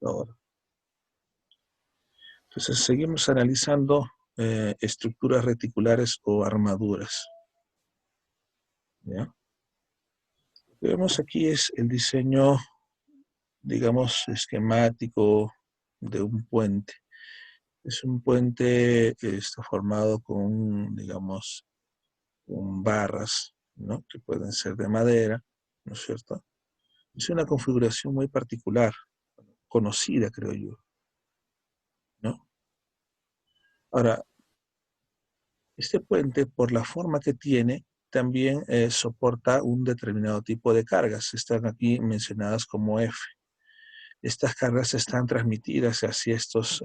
ahora. Entonces seguimos analizando estructuras reticulares o armaduras. ¿Ya? Lo que vemos aquí es el diseño, digamos, esquemático de un puente. Es un puente que está formado con, digamos, con barras, ¿no? Que pueden ser de madera, ¿no es cierto? Es una configuración muy particular, conocida, creo yo, ¿no? Ahora, este puente, por la forma que tiene, también soporta un determinado tipo de cargas. Están aquí mencionadas como F. Estas cargas están transmitidas hacia estas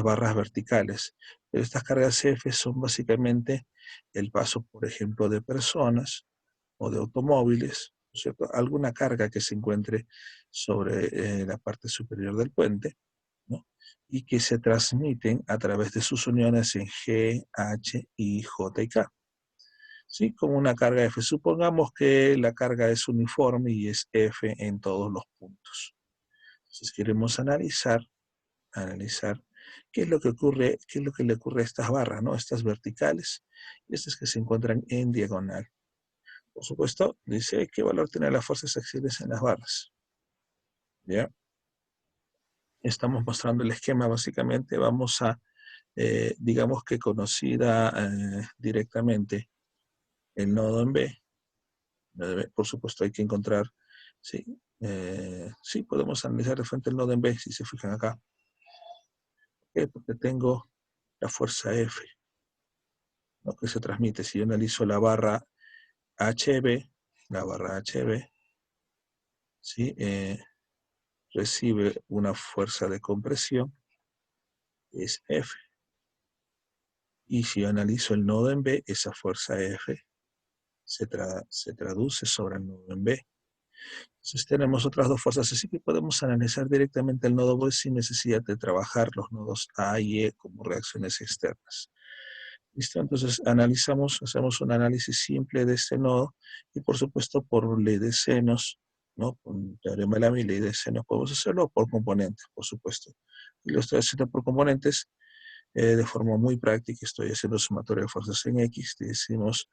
barras verticales. Pero estas cargas F son básicamente el paso, por ejemplo, de personas o de automóviles, ¿no es cierto? Alguna carga que se encuentre sobre la parte superior del puente, ¿no? Y que se transmiten a través de sus uniones en G, H, I, J y K. ¿Sí? Como una carga F. Supongamos que la carga es uniforme y es F en todos los puntos. Entonces queremos analizar qué es lo que ocurre, qué es lo que le ocurre a estas barras, ¿no? Estas verticales y estas que se encuentran en diagonal. Por supuesto, dice qué valor tienen las fuerzas axiales en las barras. ¿Ya? Estamos mostrando el esquema básicamente. Vamos a, digamos que conocida directamente el nodo en B. Por supuesto hay que encontrar, sí, sí podemos analizar de frente el nodo en B, si se fijan acá. Porque tengo la fuerza F, ¿no? Que se transmite. Si yo analizo la barra HB, ¿sí? Recibe una fuerza de compresión, es F. Y si yo analizo el nodo en B, esa fuerza F se traduce sobre el nodo en B. Entonces tenemos otras dos fuerzas, así que podemos analizar directamente el nodo B sin necesidad de trabajar los nodos A y E como reacciones externas. ¿Listo? Entonces hacemos un análisis simple de este nodo y por supuesto por ley de senos, ¿no? Con teorema de la ley de senos podemos hacerlo por componentes, por supuesto. Y lo estoy haciendo por componentes de forma muy práctica. Estoy haciendo sumatoria de fuerzas en X, decimos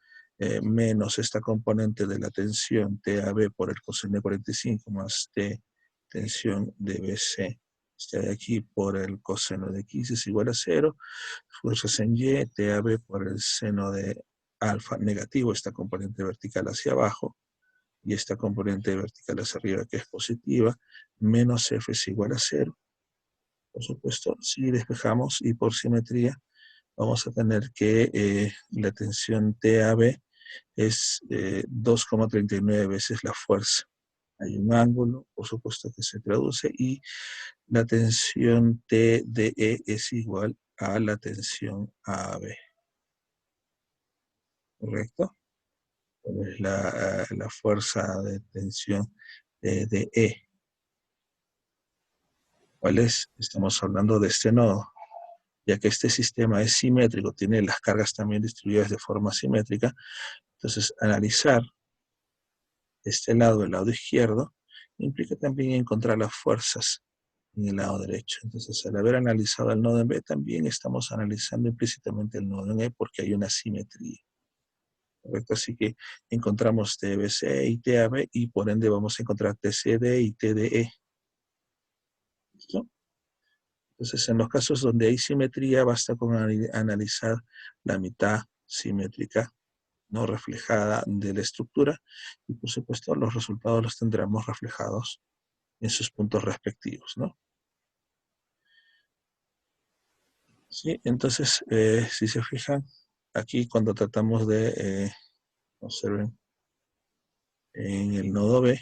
menos esta componente de la tensión TAB por el coseno de 45 más T tensión de BC. Este de aquí por el coseno de X es igual a 0. Fuerzas en Y, TAB por el seno de alfa negativo, esta componente vertical hacia abajo, y esta componente vertical hacia arriba que es positiva, menos F es igual a 0. Por supuesto, si despejamos y por simetría, vamos a tener que la tensión TAB es 2,39 veces la fuerza. Hay un ángulo, por supuesto, que se traduce y la tensión TDE es igual a la tensión AB. ¿Correcto? Es la fuerza de tensión TDE. ¿Cuál es? Estamos hablando de este nodo. Ya que este sistema es simétrico, tiene las cargas también distribuidas de forma simétrica, entonces analizar este lado, el lado izquierdo, implica también encontrar las fuerzas en el lado derecho. Entonces, al haber analizado el nodo en B, también estamos analizando implícitamente el nodo en E porque hay una simetría. ¿Correcto? Así que encontramos TBC y TAB y por ende vamos a encontrar TCD y TDE. ¿Listo? Entonces, en los casos donde hay simetría, basta con analizar la mitad simétrica, no reflejada de la estructura, y por supuesto los resultados los tendremos reflejados en sus puntos respectivos, ¿no? Sí, entonces, si se fijan, aquí cuando tratamos de, observen, en el nodo B,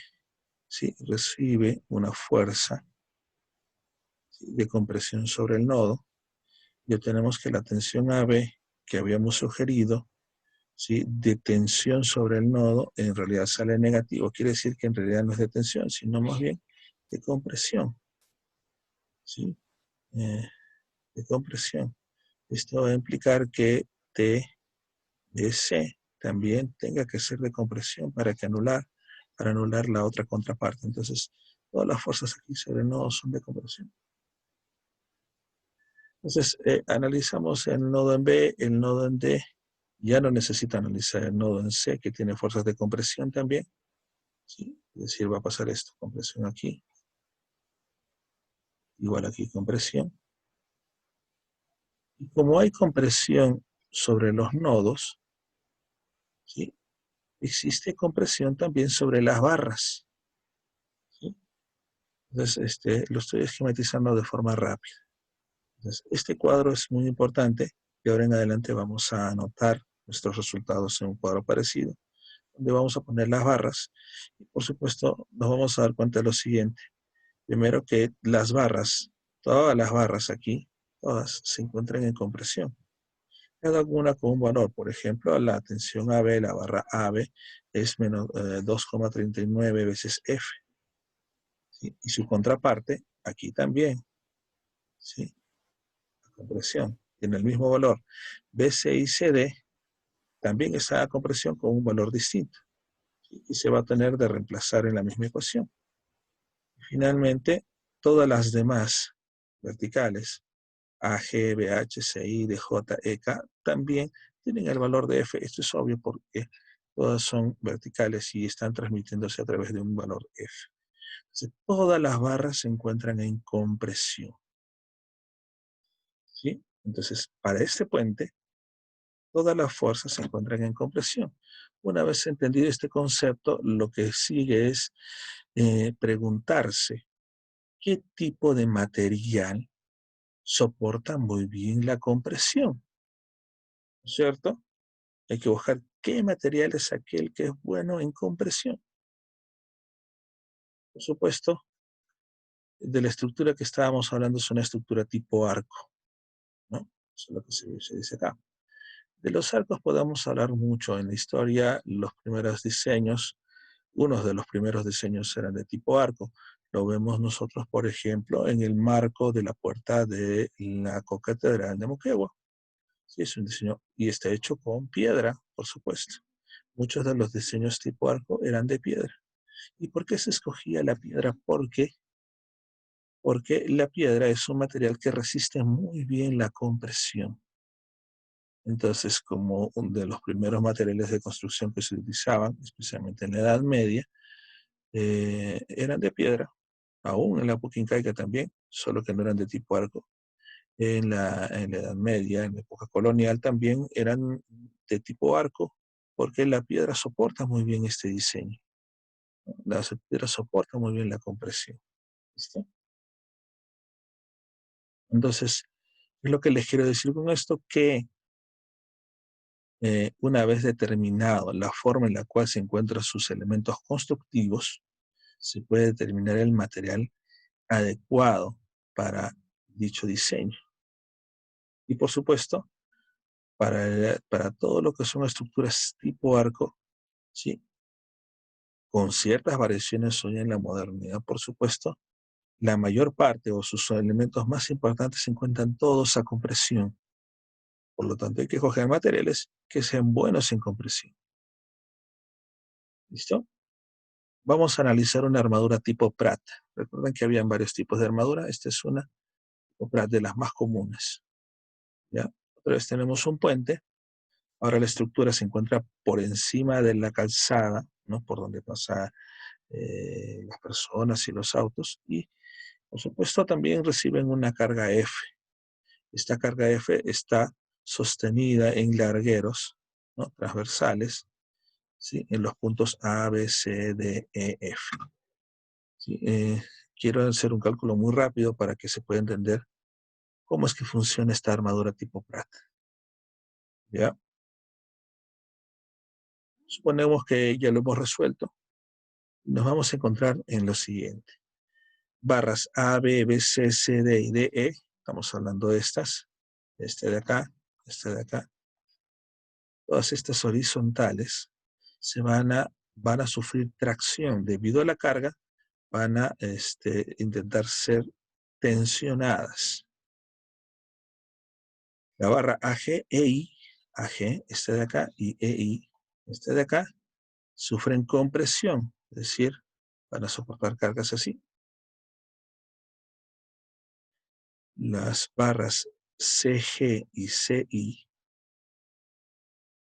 ¿sí? Recibe una fuerza, ¿sí?, de compresión sobre el nodo, y obtenemos que la tensión AB que habíamos sugerido, ¿sí?, de tensión sobre el nodo, en realidad sale negativo. Quiere decir que en realidad no es de tensión, sino más bien de compresión, ¿sí? De compresión. Esto va a implicar que T de C también tenga que ser de compresión para anular la otra contraparte. Entonces, Todas las fuerzas aquí sobre el nodo son de compresión. Entonces, analizamos el nodo en B, el nodo en D. Ya no necesita analizar el nodo en C, que tiene fuerzas de compresión también. ¿Sí? Es decir, va a pasar esto, compresión aquí, igual aquí compresión. Y como hay compresión sobre los nodos, ¿sí? Existe compresión también sobre las barras. ¿Sí? Entonces, lo estoy esquematizando de forma rápida. Entonces, este cuadro es muy importante y ahora en adelante vamos a anotar nuestros resultados en un cuadro parecido, donde vamos a poner las barras. Y por supuesto, nos vamos a dar cuenta de lo siguiente. Primero que las barras, todas las barras aquí, todas se encuentran en compresión. Cada una con un valor. Por ejemplo, la tensión AB, la barra AB, es menos 2,39 veces F. ¿Sí? Y su contraparte, aquí también, ¿sí? La compresión, tiene el mismo valor. BC y CD también está a compresión con un valor distinto. ¿Sí? Y se va a tener de reemplazar en la misma ecuación. Y finalmente, todas las demás verticales, AG, BH, CI, DJ, EK, también tienen el valor de F. Esto es obvio porque todas son verticales y están transmitiéndose a través de un valor F. Entonces, todas las barras se encuentran en compresión. ¿Sí? Entonces, para este puente, todas las fuerzas se encuentran en compresión. Una vez entendido este concepto, lo que sigue es preguntarse qué tipo de material soporta muy bien la compresión, ¿cierto? Hay que buscar qué material es aquel que es bueno en compresión. Por supuesto, de la estructura que estábamos hablando es una estructura tipo arco, ¿no? Eso es lo que se dice acá. De los arcos podemos hablar mucho en la historia. Los primeros diseños, unos de los primeros diseños eran de tipo arco. Lo vemos nosotros, por ejemplo, en el marco de la puerta de la Cocatedral de Moquegua. Sí, es un diseño y está hecho con piedra, por supuesto. Muchos de los diseños tipo arco eran de piedra. ¿Y por qué se escogía la piedra? Porque la piedra es un material que resiste muy bien la compresión. Entonces, como uno de los primeros materiales de construcción que se utilizaban, especialmente en la Edad Media, eran de piedra, aún en la época incaica también, solo que no eran de tipo arco. En la Edad Media, en la época colonial, también eran de tipo arco, porque la piedra soporta muy bien este diseño. La piedra soporta muy bien la compresión. ¿Listo? Entonces, es lo que les quiero decir con esto, que una vez determinado la forma en la cual se encuentran sus elementos constructivos, se puede determinar el material adecuado para dicho diseño. Y por supuesto, para todo lo que son estructuras tipo arco, ¿sí? Con ciertas variaciones hoy en la modernidad, por supuesto, la mayor parte o sus elementos más importantes se encuentran todos a compresión. Por lo tanto, hay que coger materiales que sean buenos en compresión. ¿Listo? Vamos a analizar una armadura tipo Pratt. Recuerden que habían varios tipos de armadura. Esta es una tipo Pratt de las más comunes. ¿Ya? Otra vez tenemos un puente. Ahora la estructura se encuentra por encima de la calzada, ¿no? Por donde pasan las personas y los autos. Y, por supuesto, también reciben una carga F. Esta carga F está sostenida en largueros, ¿no? Transversales, ¿sí? En los puntos A, B, C, D, E, F. ¿Sí? Quiero hacer un cálculo muy rápido para que se pueda entender cómo es que funciona esta armadura tipo Pratt. ¿Ya? Suponemos que ya lo hemos resuelto. Nos vamos a encontrar en lo siguiente. Barras A, B, B, C, C, D y D, E. Estamos hablando de estas. Este de acá, este de acá. Todas estas horizontales van a sufrir tracción debido a la carga, van a intentar ser tensionadas. La barra AG, EI, AG, este de acá, y EI, este de acá, sufren compresión, es decir, van a soportar cargas así. las barras CG y CI,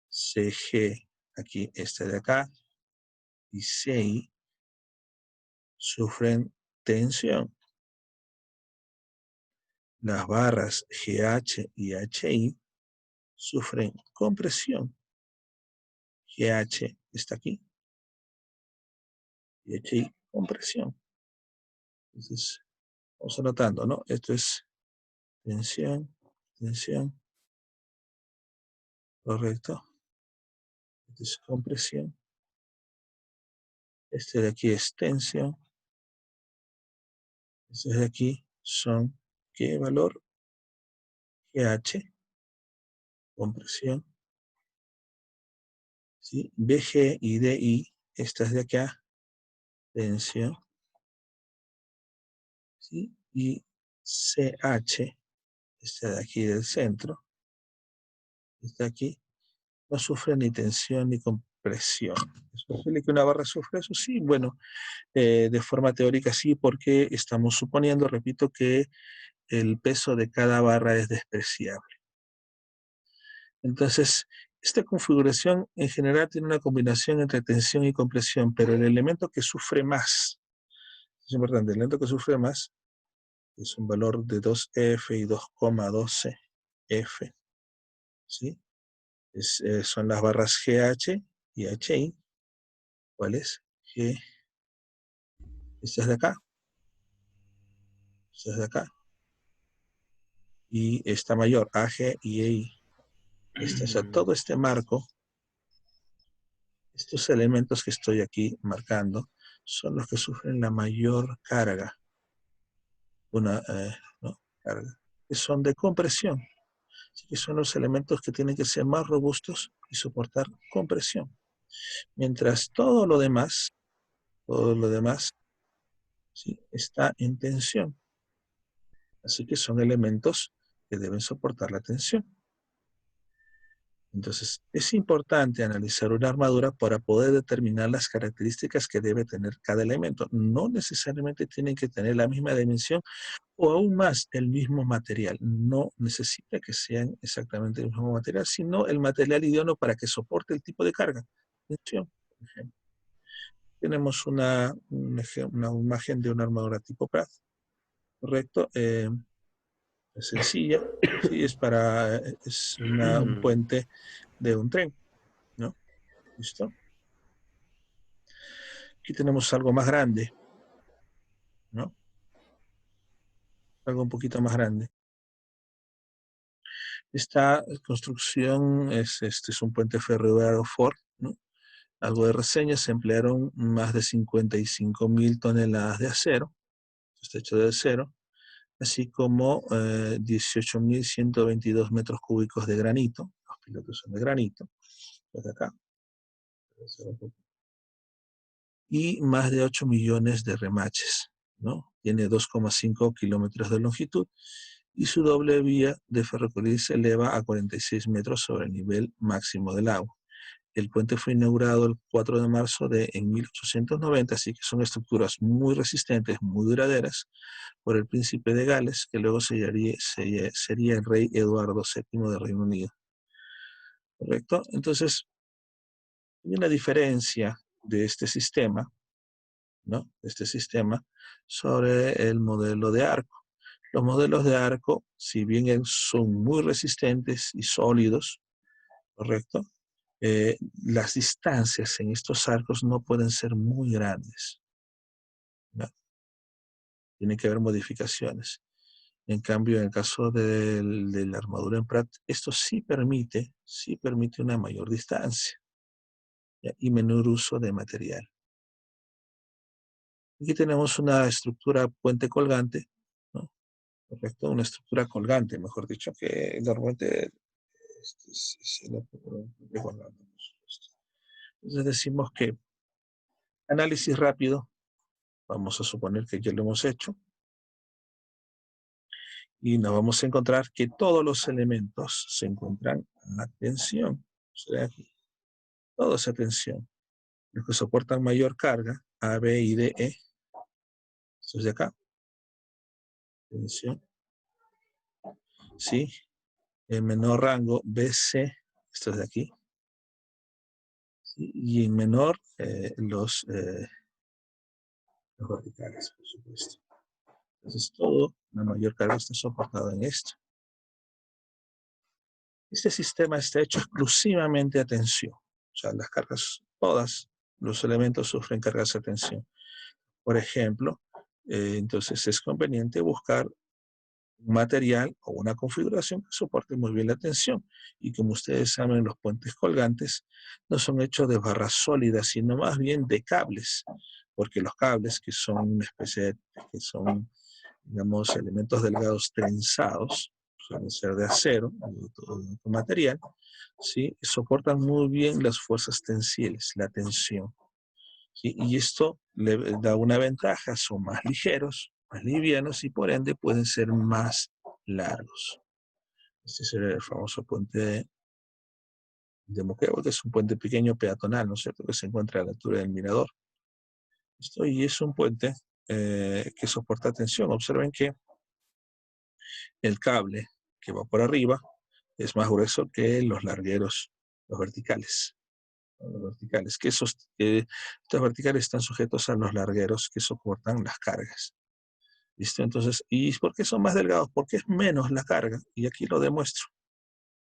CG, aquí esta de acá, y CI, sufren tensión. Las barras GH y HI sufren compresión. GH está aquí y HI compresión. Entonces, vamos anotando, ¿no? Esto es tensión, tensión, correcto. Esto es compresión. Este de aquí es tensión. Estos de aquí son, ¿qué valor? GH, compresión. ¿Sí? BG y DI, estas de acá, tensión. ¿Sí? Y CH, esta de aquí del centro, esta de aquí, no sufre ni tensión ni compresión. ¿Es posible que una barra sufra eso? Sí, bueno, de forma teórica sí, porque estamos suponiendo, repito, que el peso de cada barra es despreciable. Entonces, esta configuración en general tiene una combinación entre tensión y compresión, pero el elemento que sufre más, es importante, el elemento que sufre más es un valor de 2F y 2,12F, ¿sí? Son las barras GH y HI. ¿Cuál es? G. Esta es de acá. Esta es de acá. Y esta mayor, AG y EI. O sea, todo este marco, estos elementos que estoy aquí marcando, son los que sufren la mayor carga. ¿No? Carga. Que son de compresión. Así que son los elementos que tienen que ser más robustos y soportar compresión. Mientras todo lo demás, ¿sí? Está en tensión. Así que son elementos que deben soportar la tensión. Entonces, es importante analizar una armadura para poder determinar las características que debe tener cada elemento. No necesariamente tienen que tener la misma dimensión o aún más el mismo material. No necesita que sean exactamente el mismo material, sino el material idóneo para que soporte el tipo de carga. Tensión, por ejemplo. Tenemos una imagen de una armadura tipo Pratt, ¿correcto? Es sencilla, sí, es un puente de un tren, ¿no? ¿Listo? Aquí tenemos algo más grande, ¿no? Algo un poquito más grande. Esta construcción es un puente ferroviario Ford, ¿no? Algo de reseñas, se emplearon más de 55.000 toneladas de acero, está hecho de acero, así como 18.122 metros cúbicos de granito, los pilotos son de granito, desde acá, y más de 8 millones de remaches, ¿no? Tiene 2,5 kilómetros de longitud y su doble vía de ferrocarril se eleva a 46 metros sobre el nivel máximo del agua. El puente fue inaugurado el 4 de marzo en 1890, así que son estructuras muy resistentes, muy duraderas, por el príncipe de Gales, que luego sería el rey Eduardo VII de Reino Unido. ¿Correcto? Entonces, hay una diferencia de este sistema, ¿no? De este sistema sobre el modelo de arco. Los modelos de arco, si bien son muy resistentes y sólidos, ¿correcto? Las distancias en estos arcos no pueden ser muy grandes, ¿no? Tiene que haber modificaciones. En cambio, en el caso de la armadura en Pratt, esto sí permite una mayor distancia, ¿ya? Y menor uso de material. Aquí tenemos una estructura puente colgante, ¿no? Correcto, una estructura colgante, mejor dicho, que normalmente es la puente colgante, por supuesto. Entonces decimos que análisis rápido, vamos a suponer que ya lo hemos hecho, y nos vamos a encontrar que todos los elementos se encuentran a tensión. O sea, todos a tensión. Los que soportan mayor carga, A, B y D, E, estos de acá, tensión. ¿sí? En menor rango BC, esto es de aquí, ¿sí? Y en menor los verticales, por supuesto. Entonces todo, la mayor carga está soportada en esto. Este sistema está hecho exclusivamente a tensión. O sea, las cargas, todas los elementos sufren cargas a tensión. Por ejemplo, entonces es conveniente buscar un material o una configuración que soporte muy bien la tensión. Y como ustedes saben, los puentes colgantes no son hechos de barras sólidas, sino más bien de cables, porque los cables, que son una especie de, que son, digamos, elementos delgados trenzados, suelen ser de acero o de otro material, ¿sí? Soportan muy bien las fuerzas tensiles, la tensión. ¿Sí? Y esto le da una ventaja, son más ligeros, más livianos y por ende pueden ser más largos. Este es el famoso puente de Moquegua, que es un puente pequeño peatonal, ¿no es cierto?, que se encuentra a la altura del mirador. Esto y es un puente que soporta tensión. Observen que el cable que va por arriba es más grueso que los largueros, los verticales. Los verticales, estos verticales están sujetos a los largueros que soportan las cargas. ¿Listo? Entonces, ¿y por qué son más delgados? Porque es menos la carga, y aquí lo demuestro.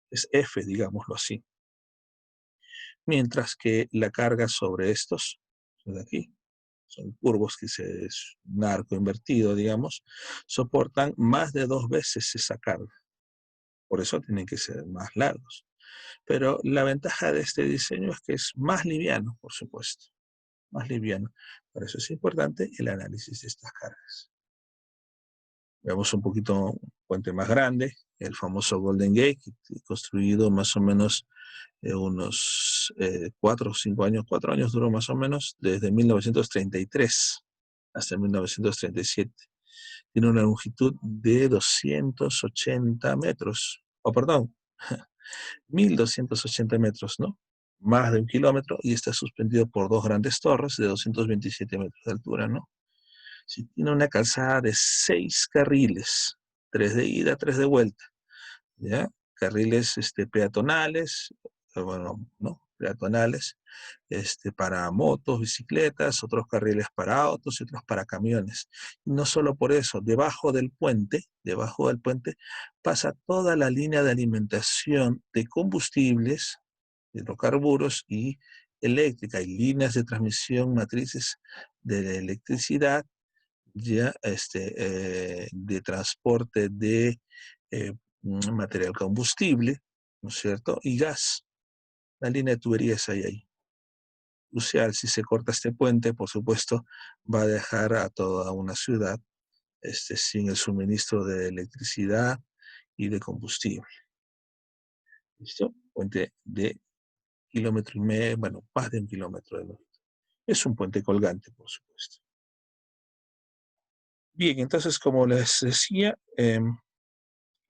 Es F, digámoslo así. Mientras que la carga sobre estos, de aquí, son curvos, que es un arco invertido, digamos, soportan más de 2 veces esa carga. Por eso tienen que ser más largos. Pero la ventaja de este diseño es que es más liviano, por supuesto. Más liviano. Por eso es importante el análisis de estas cargas. Veamos un poquito un puente más grande, el famoso Golden Gate, construido más o menos unos 4 o 5 años, 4 años duró más o menos, desde 1933 hasta 1937. Tiene una longitud de 280 metros, o perdón, 1280 metros, ¿no? Más de 1 kilómetro, y está suspendido por 2 grandes torres de 227 metros de altura, ¿no? Sí, tiene una calzada de 6 carriles, 3 de ida, 3 de vuelta, ¿ya? Carriles peatonales, bueno, ¿no? Peatonales, para motos, bicicletas, otros carriles para autos y otros para camiones. Y no solo por eso, debajo del puente pasa toda la línea de alimentación de combustibles, hidrocarburos y eléctrica, y líneas de transmisión, matrices de la electricidad, ya de transporte de eh, material combustible, ¿no es cierto? Y gas. La línea de tuberías hay ahí. Crucial, si se corta este puente, por supuesto, va a dejar a toda una ciudad sin el suministro de electricidad y de combustible. ¿Listo? Puente de 1,5 kilómetros, bueno, más de 1 kilómetro de longitud. Es un puente colgante, por supuesto. Bien, entonces, como les decía,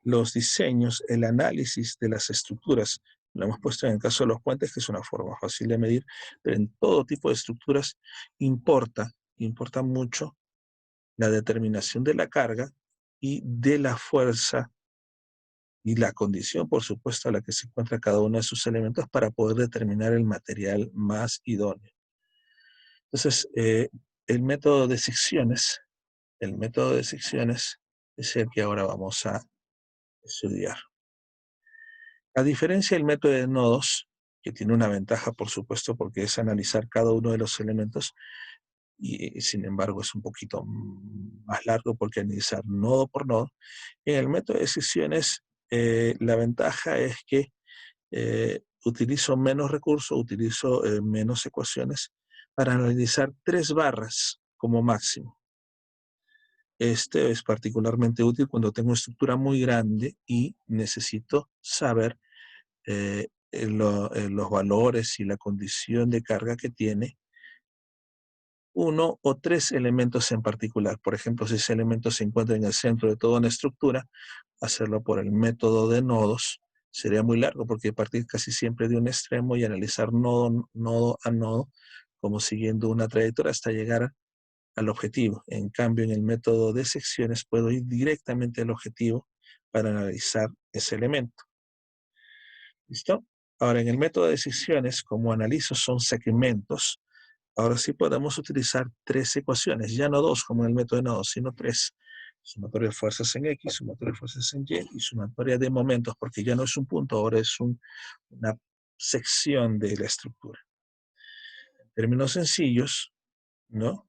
los diseños, el análisis de las estructuras, lo hemos puesto en el caso de los puentes, que es una forma fácil de medir, pero en todo tipo de estructuras importa mucho la determinación de la carga y de la fuerza y la condición, por supuesto, a la que se encuentra cada uno de sus elementos para poder determinar el material más idóneo. Entonces, el método de secciones es el que ahora vamos a estudiar. A diferencia del método de nodos, que tiene una ventaja, por supuesto, porque es analizar cada uno de los elementos, y sin embargo es un poquito más largo porque analizar nodo por nodo. En el método de secciones, la ventaja es que utilizo menos recursos, utilizo menos ecuaciones para analizar 3 barras como máximo. Este es particularmente útil cuando tengo una estructura muy grande y necesito saber los valores y la condición de carga que tiene 1 o 3 elementos en particular. Por ejemplo, si ese elemento se encuentra en el centro de toda una estructura, hacerlo por el método de nodos sería muy largo, porque partir casi siempre de un extremo y analizar nodo a nodo, como siguiendo una trayectoria hasta llegar al objetivo. En cambio, en el método de secciones puedo ir directamente al objetivo para analizar ese elemento. ¿Listo? Ahora, en el método de decisiones, como analizo son segmentos, ahora sí podemos utilizar 3 ecuaciones, ya no 2 como en el método de nodos, sino 3. Sumatoria de fuerzas en X, sumatoria de fuerzas en Y y sumatoria de momentos, porque ya no es un punto, ahora es una sección de la estructura. En términos sencillos, ¿no?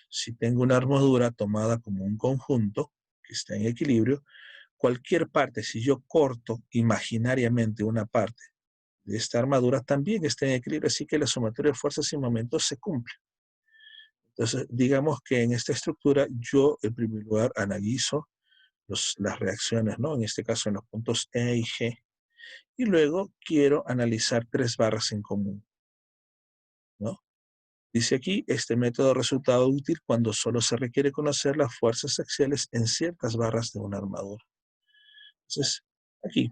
Si tengo una armadura tomada como un conjunto que está en equilibrio, cualquier parte, si yo corto imaginariamente una parte de esta armadura, también está en equilibrio, así que la sumatoria de fuerzas y momentos se cumple. Entonces, digamos que en esta estructura yo, en primer lugar, analizo las reacciones, ¿no? En este caso en los puntos E y G, y luego quiero analizar 3 barras en común, ¿no? Dice aquí, este método resulta útil cuando solo se requiere conocer las fuerzas axiales en ciertas barras de una armadura. Entonces, aquí,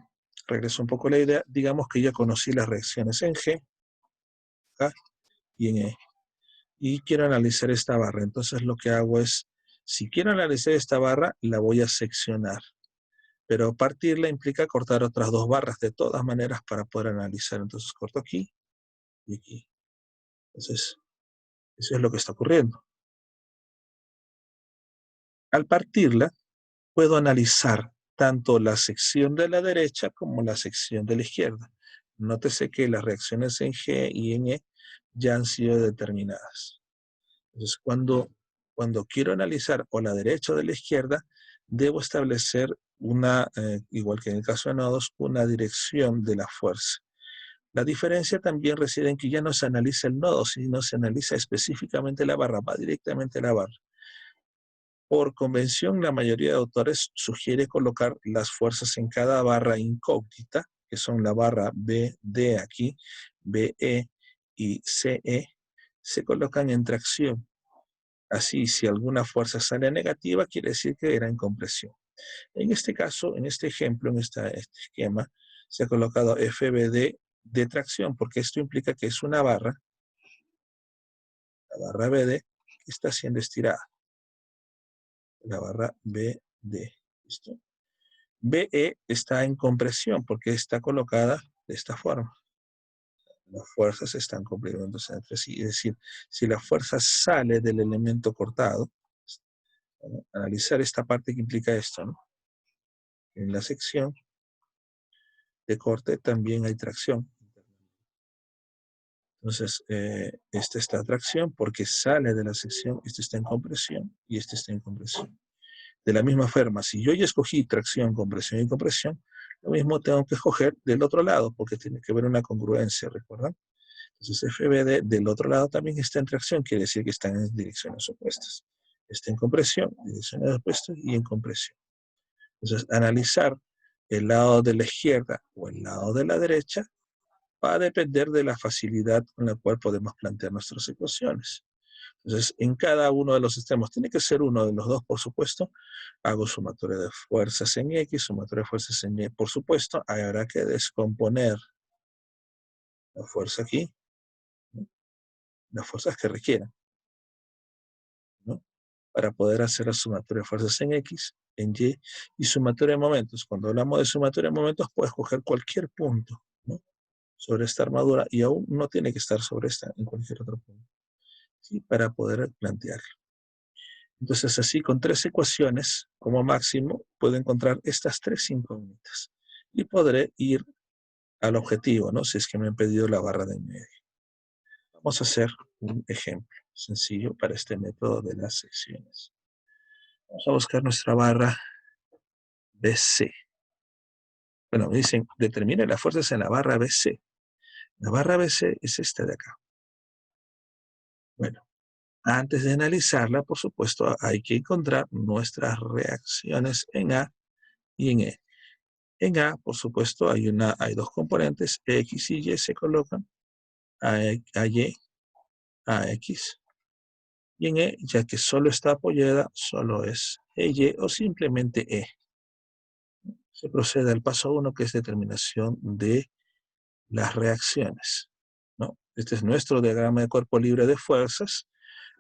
regreso un poco a la idea, digamos que ya conocí las reacciones en G, K y en E, y quiero analizar esta barra. Entonces lo que hago es, si quiero analizar esta barra, la voy a seccionar. Pero partirla implica cortar otras 2 barras de todas maneras para poder analizar. Entonces corto aquí y aquí. Entonces, eso es lo que está ocurriendo. Al partirla, puedo analizar tanto la sección de la derecha como la sección de la izquierda. Nótese que las reacciones en G y en E ya han sido determinadas. Entonces, cuando quiero analizar o la derecha o de la izquierda, debo establecer igual que en el caso de nodos, una dirección de la fuerza. La diferencia también reside en que ya no se analiza el nodo, sino se analiza específicamente la barra, va directamente a la barra. Por convención, la mayoría de autores sugiere colocar las fuerzas en cada barra incógnita, que son la barra BD aquí, BE y CE, se colocan en tracción. Así, si alguna fuerza sale negativa, quiere decir que era en compresión. En este caso, en este ejemplo, en este esquema, se ha colocado FBD de tracción, porque esto implica que es una barra, la barra BD, que está siendo estirada. La barra BD. ¿Listo? BE está en compresión, porque está colocada de esta forma. Las fuerzas están complementándose entre sí. Es decir, si la fuerza sale del elemento cortado, analizar esta parte que implica esto, ¿no? En la sección de corte también hay tracción. Entonces, esta está tracción porque sale de la sección, este está en compresión y este está en compresión. De la misma forma, si yo ya escogí tracción, compresión y compresión, lo mismo tengo que escoger del otro lado porque tiene que haber una congruencia, ¿recuerdan? Entonces, FBD del otro lado también está en tracción, quiere decir que están en direcciones opuestas. Está en compresión, direcciones opuestas y en compresión. Entonces, analizar el lado de la izquierda o el lado de la derecha va a depender de la facilidad con la cual podemos plantear nuestras ecuaciones. Entonces, en cada uno de los extremos, tiene que ser uno de los dos, por supuesto, hago sumatoria de fuerzas en X, sumatoria de fuerzas en Y, por supuesto, habrá que descomponer la fuerza aquí, ¿no? Las fuerzas que requieran, ¿no? Para poder hacer la sumatoria de fuerzas en X, en y sumatoria de momentos. Cuando hablamos de sumatoria de momentos, puedes coger cualquier punto, ¿no? Sobre esta armadura y aún no tiene que estar sobre esta en cualquier otro punto, ¿sí? Para poder plantearlo. Entonces, así con 3 ecuaciones, como máximo, puedo encontrar estas 3 incógnitas y podré ir al objetivo, ¿no? Si es que me han pedido la barra de en medio. Vamos a hacer un ejemplo sencillo para este método de las secciones. Vamos a buscar nuestra barra BC. Bueno, me dicen, determine las fuerzas en la barra BC. La barra BC es esta de acá. Bueno, antes de analizarla, por supuesto, hay que encontrar nuestras reacciones en A y en E. En A, por supuesto, hay 2 componentes, X y Y se colocan, a Y, a X. Y en E, ya que solo está apoyada, solo es EY o simplemente E. Se procede al paso 1, que es determinación de las reacciones, ¿no? Este es nuestro diagrama de cuerpo libre de fuerzas.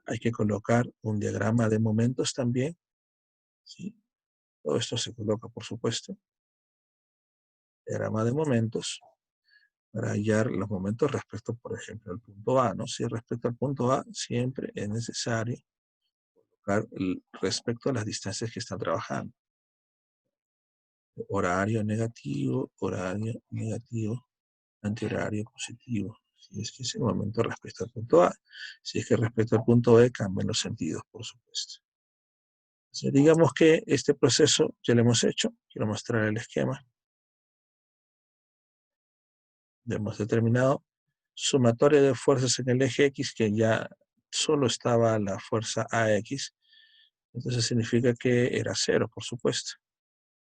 Hay que colocar un diagrama de momentos también, ¿sí? Todo esto se coloca, por supuesto, diagrama de momentos, para hallar los momentos respecto, por ejemplo, al punto A, ¿no? Si respecto al punto A, siempre es necesario colocar respecto a las distancias que están trabajando. Horario negativo, antihorario positivo. Si es que es el momento respecto al punto A. Si es que respecto al punto B, cambian los sentidos, por supuesto. Entonces, digamos que este proceso ya lo hemos hecho. Quiero mostrar el esquema. Hemos determinado sumatoria de fuerzas en el eje X, que ya solo estaba la fuerza AX. Entonces significa que era cero, por supuesto.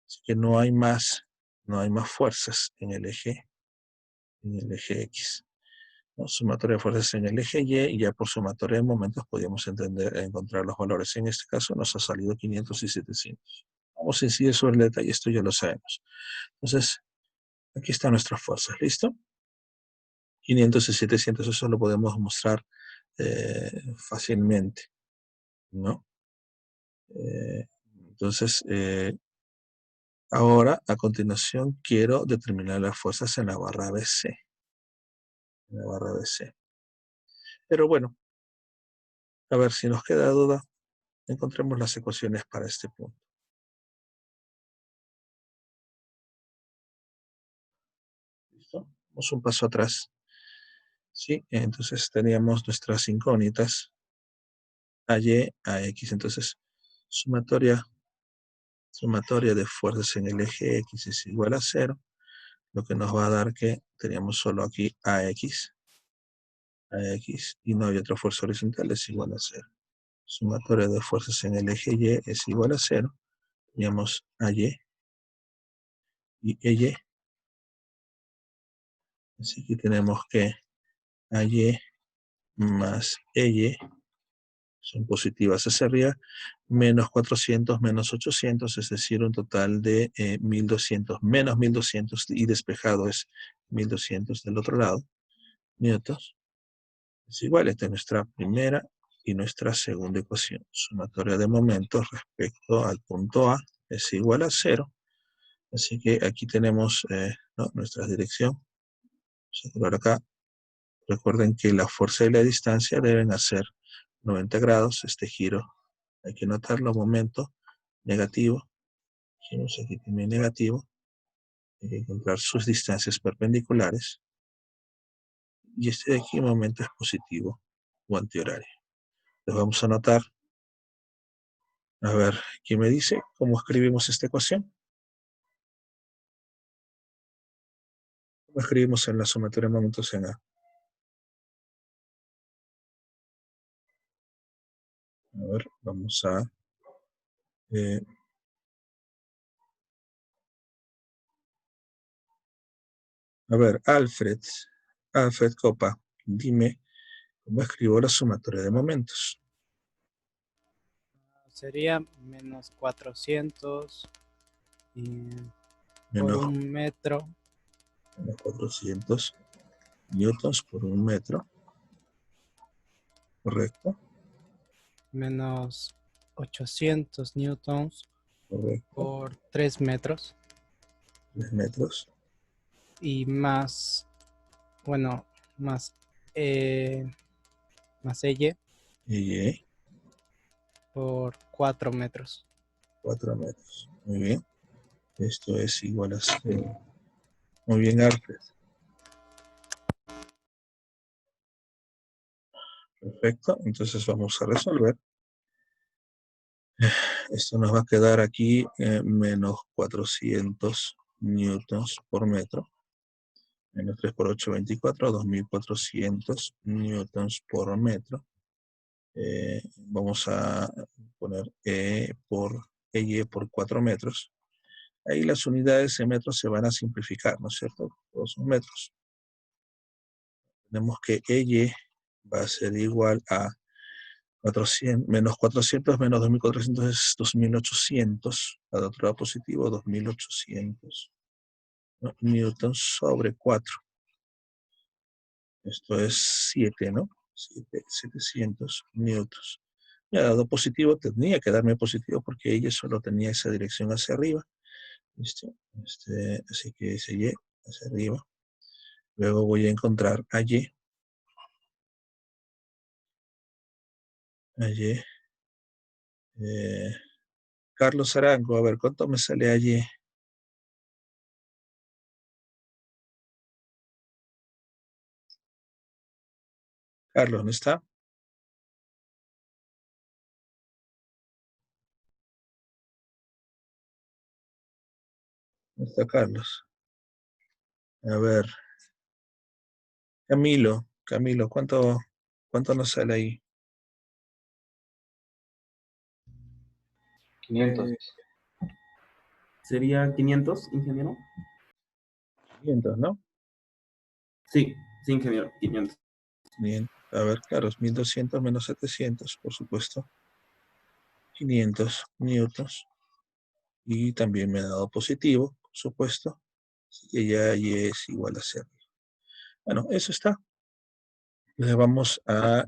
Así que no hay más fuerzas en el eje X. ¿No? Sumatoria de fuerzas en el eje Y, y ya por sumatoria de momentos podíamos encontrar los valores. En este caso nos ha salido 500 y 700. Vamos a incidir sobre el detalle, esto ya lo sabemos. Entonces, aquí están nuestras fuerzas, ¿listo? 500 y 700, eso lo podemos mostrar fácilmente, ¿no? Entonces, ahora, a continuación, quiero determinar las fuerzas en la barra BC. En la barra BC. Pero bueno, a ver si nos queda duda, encontremos las ecuaciones para este punto. ¿Listo? Vamos un paso atrás. Sí, entonces teníamos nuestras incógnitas, AY, AX. Entonces, sumatoria de fuerzas en el eje X es igual a 0, lo que nos va a dar que teníamos solo aquí AX, y no hay otra fuerza horizontal, es igual a 0. Sumatoria de fuerzas en el eje Y es igual a 0. Teníamos AY y EY. Así que tenemos que AY más EY son positivas hacia arriba, menos 400, menos 800, es decir, un total de 1200, menos 1200, y despejado es 1200 del otro lado, newtons. Es igual, esta es nuestra primera y nuestra segunda ecuación. Sumatoria de momentos respecto al punto A es igual a 0. Así que aquí tenemos nuestra dirección. Vamos a colocar acá. Recuerden que la fuerza y la distancia deben hacer 90 grados. Este giro hay que notarlo, momento negativo. Dijimos aquí también negativo. Hay que encontrar sus distancias perpendiculares. Y este de aquí, momento, es positivo o antihorario. Entonces vamos a anotar. A ver, ¿quién me dice cómo escribimos esta ecuación? ¿Cómo escribimos en la sumatoria de momentos en A? A ver, vamos eh, a ver, Alfred Copa, dime cómo escribo la sumatoria de momentos. Sería menos 400 por Menos, 1 metro. menos 400 newtons por 1 metro. ¿Correcto? Menos 800 newtons Correcto. por 3 metros. 3 metros. Y más, bueno, más, más Y Y por 4 metros. 4 metros. Muy bien. Esto es igual a 0. Muy bien, Alfred. Perfecto. Entonces vamos a resolver. Esto nos va a quedar aquí menos 400 newtons por metro. Menos 3 por 8, 24, 2400 newtons por metro. Vamos a poner Y por 4 metros. Ahí las unidades en metros se van a simplificar, ¿no es cierto? Todos son metros. Tenemos que Y va a ser igual a 400, menos 400 menos 2400 es 2800. Al otro lado positivo, 2800. ¿No? Newtons sobre 4. Esto es 7, ¿no? 700 newtons. Me ha dado positivo, tenía que darme positivo porque ella solo tenía esa dirección hacia arriba. ¿Listo? Así que ese Y hacia arriba. Luego voy a encontrar a Y. A Y. Carlos Arango, a ver, ¿cuánto me sale a Y? Carlos, ¿no está? ¿No está Carlos? A ver, Camilo, ¿cuánto nos sale ahí? 500. ¿Sería 500, ingeniero? 500, ¿no? Sí, sí, ingeniero, 500. Bien, a ver, claro, es 1200 menos 700, por supuesto. 500 newtons. Y también me ha dado positivo, por supuesto. Así que ya Y es igual a 0. Bueno, eso está. Entonces vamos a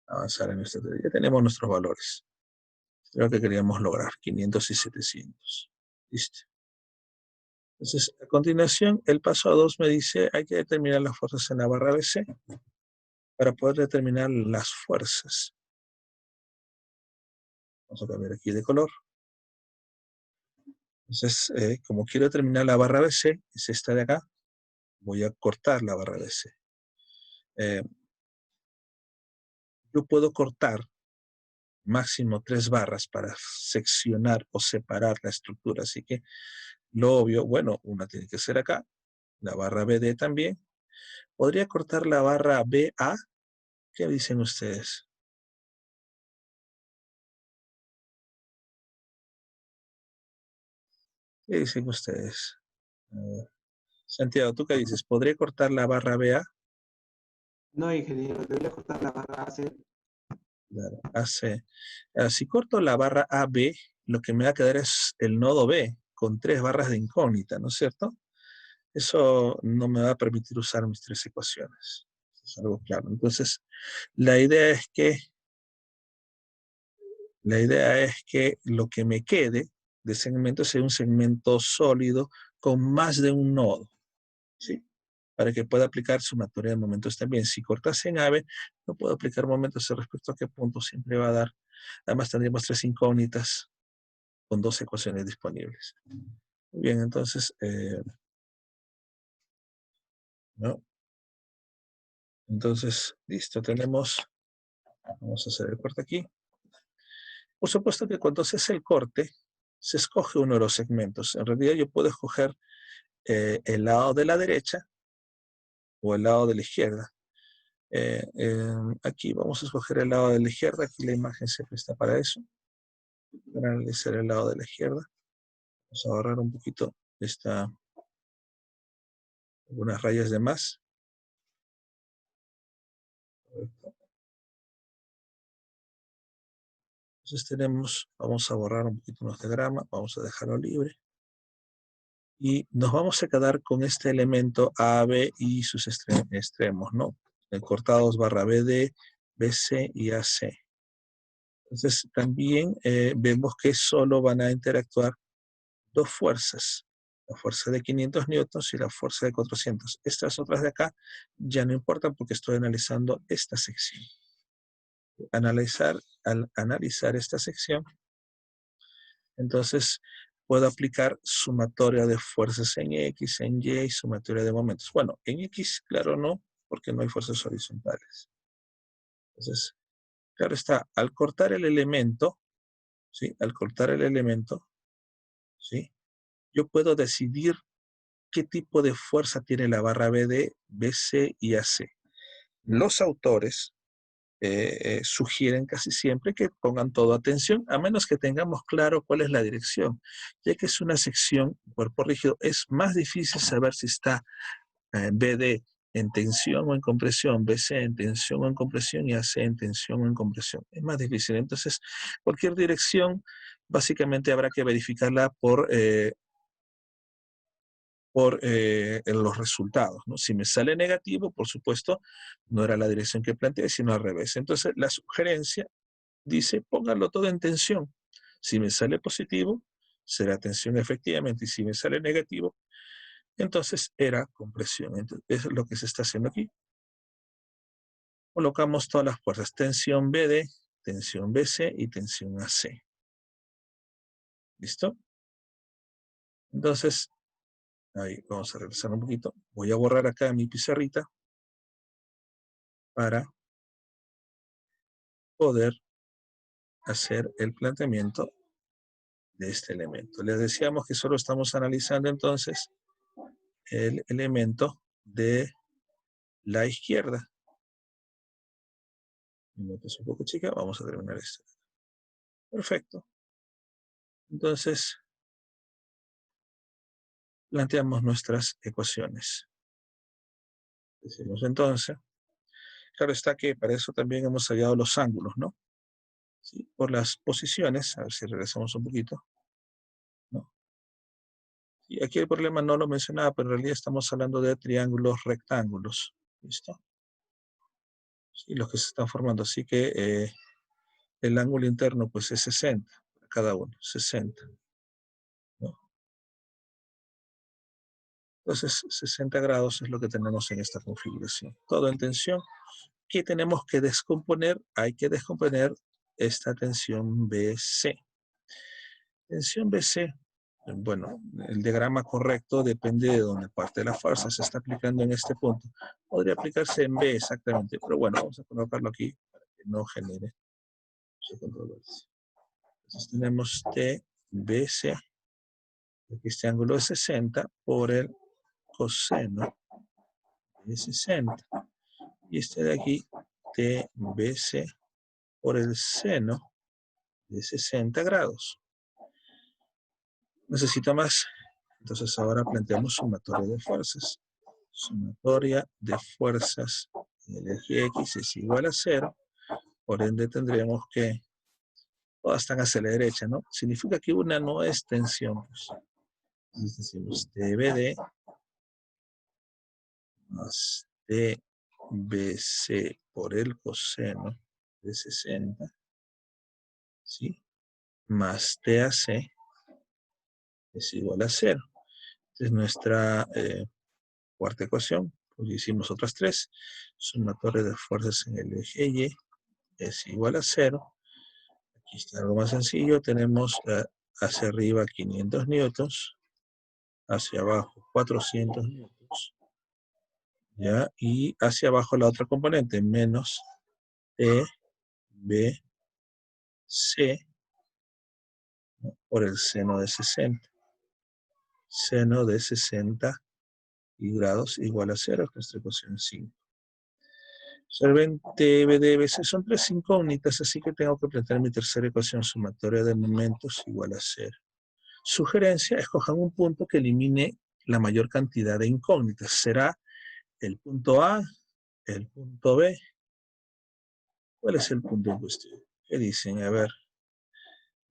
avanzar en esta teoría. Ya tenemos nuestros valores. Es lo que queríamos lograr, 500 y 700. Listo. Entonces, a continuación, el paso 2 me dice, hay que determinar las fuerzas en la barra BC para poder determinar las fuerzas. Vamos a cambiar aquí de color. Entonces, como quiero determinar la barra BC, es esta de acá, voy a cortar la barra BC. Yo puedo cortar máximo 3 barras para seccionar o separar la estructura. Así que lo obvio, bueno, una tiene que ser acá, la barra BD también. ¿Podría cortar la barra BA? ¿Qué dicen ustedes? ¿Qué dicen ustedes? Santiago, ¿tú qué dices? ¿Podría cortar la barra BA? No, ingeniero, debería cortar la barra AC. Claro, AC. Si corto la barra AB, lo que me va a quedar es el nodo B con 3 barras de incógnita, ¿no es cierto? Eso no me va a permitir usar mis 3 ecuaciones. Eso es algo claro. Entonces, la idea es que lo que me quede de segmento sea un segmento sólido con más de un nodo, ¿sí? Para que pueda aplicar sumatoria de momentos también. Si cortase en AB, no puedo aplicar momentos respecto a qué punto siempre va a dar. Además, tendríamos 3 incógnitas con 2 ecuaciones disponibles. Muy bien, entonces, ¿no? Entonces, listo, tenemos, vamos a hacer el corte aquí. Por supuesto que cuando se hace el corte, se escoge uno de los segmentos. En realidad yo puedo escoger el lado de la derecha o el lado de la izquierda. Aquí vamos a escoger el lado de la izquierda. Aquí la imagen se presta para eso. Para analizar el lado de la izquierda. Vamos a ahorrar un poquito algunas rayas de más. Entonces vamos a borrar un poquito nuestro diagrama, vamos a dejarlo libre. Y nos vamos a quedar con este elemento AB y sus extremos, ¿no? Cortados barra BD, BC y AC. Entonces también vemos que solo van a interactuar 2 fuerzas. La fuerza de 500 newtons y la fuerza de 400. Estas otras de acá ya no importan porque estoy analizando esta sección. Al analizar esta sección, entonces puedo aplicar sumatoria de fuerzas en X, en Y y sumatoria de momentos. Bueno, en X, claro, no, porque no hay fuerzas horizontales. Entonces, claro está, al cortar el elemento, ¿sí? Al cortar el elemento, ¿sí? Yo puedo decidir qué tipo de fuerza tiene la barra BD, BC y AC. Los autores sugieren casi siempre que pongan todo atención, a menos que tengamos claro cuál es la dirección. Ya que es una sección, cuerpo rígido, es más difícil saber si está BD en tensión o en compresión, BC en tensión o en compresión y AC en tensión o en compresión. Es más difícil. Entonces, cualquier dirección básicamente habrá que verificarla por en los resultados, ¿no? Si me sale negativo, por supuesto, no era la dirección que planteé, sino al revés. Entonces, la sugerencia dice, póngalo todo en tensión. Si me sale positivo, será tensión efectivamente. Y si me sale negativo, entonces era compresión. Entonces, eso es lo que se está haciendo aquí. Colocamos todas las fuerzas. Tensión BD, tensión BC y tensión AC. ¿Listo? Entonces, ahí vamos a regresar un poquito. Voy a borrar acá mi pizarrita para poder hacer el planteamiento de este elemento. Les decíamos que solo estamos analizando entonces el elemento de la izquierda. Un poco chica, vamos a terminar esto. Perfecto. Entonces, planteamos nuestras ecuaciones. Decimos entonces, claro está que para eso también hemos hallado los ángulos, ¿no? ¿Sí? Por las posiciones, a ver si regresamos un poquito, ¿no? Y aquí el problema no lo mencionaba, pero en realidad estamos hablando de triángulos rectángulos, ¿listo? Sí, los que se están formando, así que el ángulo interno pues es 60, cada uno, 60, ¿no? Entonces, 60 grados es lo que tenemos en esta configuración. Todo en tensión. ¿Qué tenemos que descomponer? Hay que descomponer esta tensión BC. Tensión BC, bueno, el diagrama correcto depende de dónde parte de la fuerza se está aplicando en este punto. Podría aplicarse en B exactamente, pero bueno, vamos a colocarlo aquí para que no genere mucha controversia. Entonces tenemos TBC, este ángulo es 60 por el coseno de 60. Y este de aquí, TBC por el seno de 60 grados. Necesito más. Entonces ahora planteamos sumatoria de fuerzas. Sumatoria de fuerzas en el eje X es igual a 0. Por ende tendríamos que todas están hacia la derecha, ¿no? Significa que una no es tensión. Pues. Entonces decimos TBD más TBC por el coseno de 60, ¿sí? Más TAC es igual a 0. Entonces nuestra cuarta ecuación, pues hicimos otras tres. Sumatoria de fuerzas en el eje Y es igual a 0. Aquí está algo más sencillo. Tenemos hacia arriba 500 newtons, hacia abajo 400 newtons, ¿ya? Y hacia abajo la otra componente, menos E, B, C, ¿no? Por el seno de 60. Seno de 60 y grados igual a 0, nuestra ecuación 5. Observen, TBDBC son tres incógnitas, así que tengo que plantear mi tercera ecuación sumatoria de momentos igual a 0. Sugerencia, escojan un punto que elimine la mayor cantidad de incógnitas. ¿Será el punto A, el punto B? ¿Cuál es el punto en cuestión? ¿Qué dicen? A ver.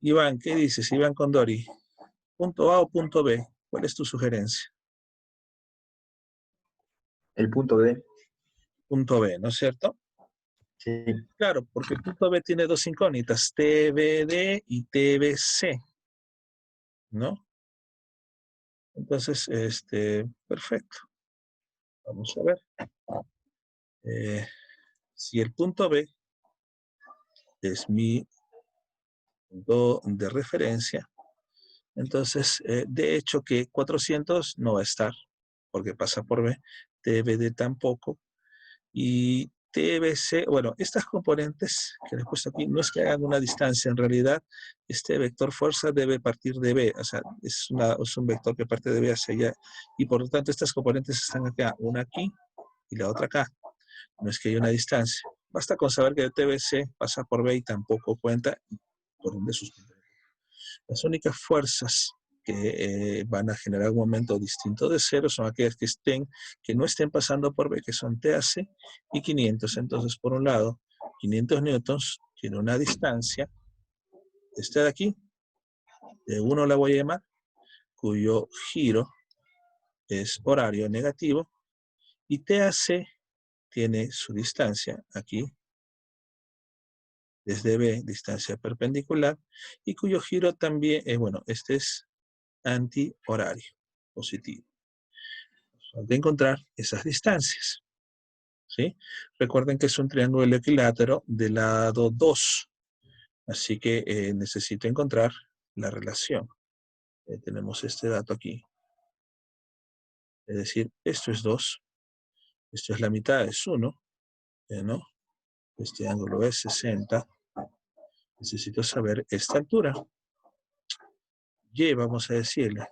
Iván, ¿qué dices? Iván Condori. ¿Punto A o punto B? ¿Cuál es tu sugerencia? El punto D. Punto B, ¿no es cierto? Sí. Claro, porque el punto B tiene dos incógnitas, TBD y TBC, ¿no? Entonces, perfecto. Vamos a ver. Si el punto B es mi punto de referencia, entonces, de hecho que 400 no va a estar, porque pasa por B, TBD tampoco, y TBC, bueno, estas componentes que les he puesto aquí no es que hagan una distancia, en realidad este vector fuerza debe partir de B, o sea, es un vector que parte de B hacia allá, y por lo tanto estas componentes están acá, una aquí y la otra acá, no es que haya una distancia, basta con saber que el TBC pasa por B y tampoco cuenta, por ende sus componentes. Las únicas fuerzas que van a generar un momento distinto de cero son aquellas que no estén pasando por B, que son TAC y 500. Entonces, por un lado, 500 newtons tiene una distancia, esta de aquí, de 1 la voy a llamar, cuyo giro es horario negativo, y TAC tiene su distancia aquí, desde B, distancia perpendicular, y cuyo giro también, bueno, este es antihorario, positivo. Falta encontrar esas distancias, ¿sí? Recuerden que es un triángulo equilátero de lado 2, así que necesito encontrar la relación. Tenemos este dato aquí. Es decir, esto es 2, esto es la mitad, es 1, ¿no? Este ángulo es 60. Necesito saber esta altura. Y vamos a decirle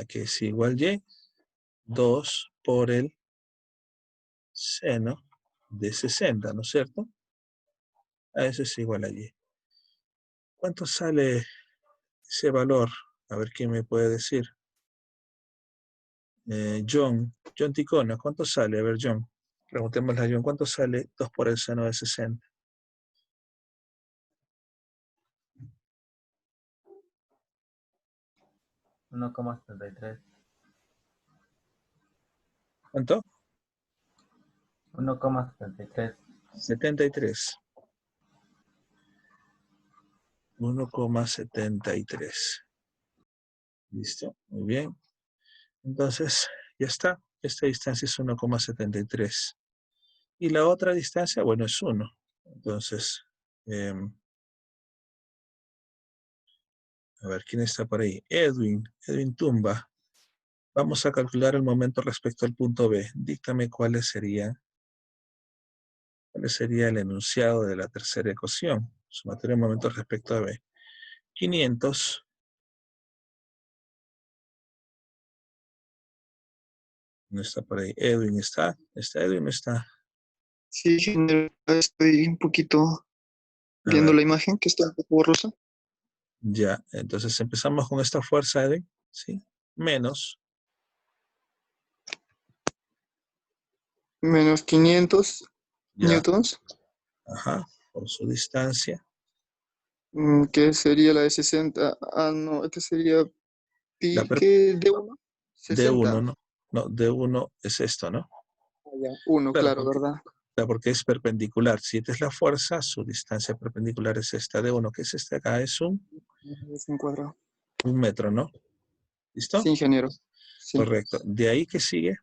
que es igual y 2 por el seno de 60, ¿no es cierto? A eso es igual a y. ¿Cuánto sale ese valor? A ver quién me puede decir. John Ticona, ¿cuánto sale? A ver, John. Preguntémosle a John, ¿cuánto sale 2 por el seno de 60? $1,73. ¿Cuánto? 1,73. 73. 1,73. ¿Listo? Muy bien. Entonces, ya está. Esta distancia es 1,73. Y la otra distancia, bueno, es 1. Entonces, a ver, ¿quién está por ahí? Edwin Tumba. Vamos a calcular el momento respecto al punto B. Díctame cuál sería el enunciado de la tercera ecuación. Sumatorio de momentos respecto a B. 500. No está por ahí. Edwin está. ¿Está Edwin? No está. Sí, ingeniero, estoy un poquito A viendo ver, la imagen que está un poco borrosa. ya. Entonces empezamos con esta fuerza, Edwin. ¿Sí? Menos. Menos 500 Ya. newtons, Ajá. Por su distancia. que sería la de 60. Ah, no, esta sería La pi, que de 1, D1, 60. ¿no? No, D1 es esto, ¿no? Ah, ya, 1, Claro, claro, porque, ¿verdad? claro, porque es perpendicular. Si esta es la fuerza, su distancia perpendicular es esta D1. ¿Qué es esta acá? Es Es un cuadrado. 1 metro, ¿no? ¿Listo? Sí, ingeniero. Sí. Correcto. De ahí que sigue.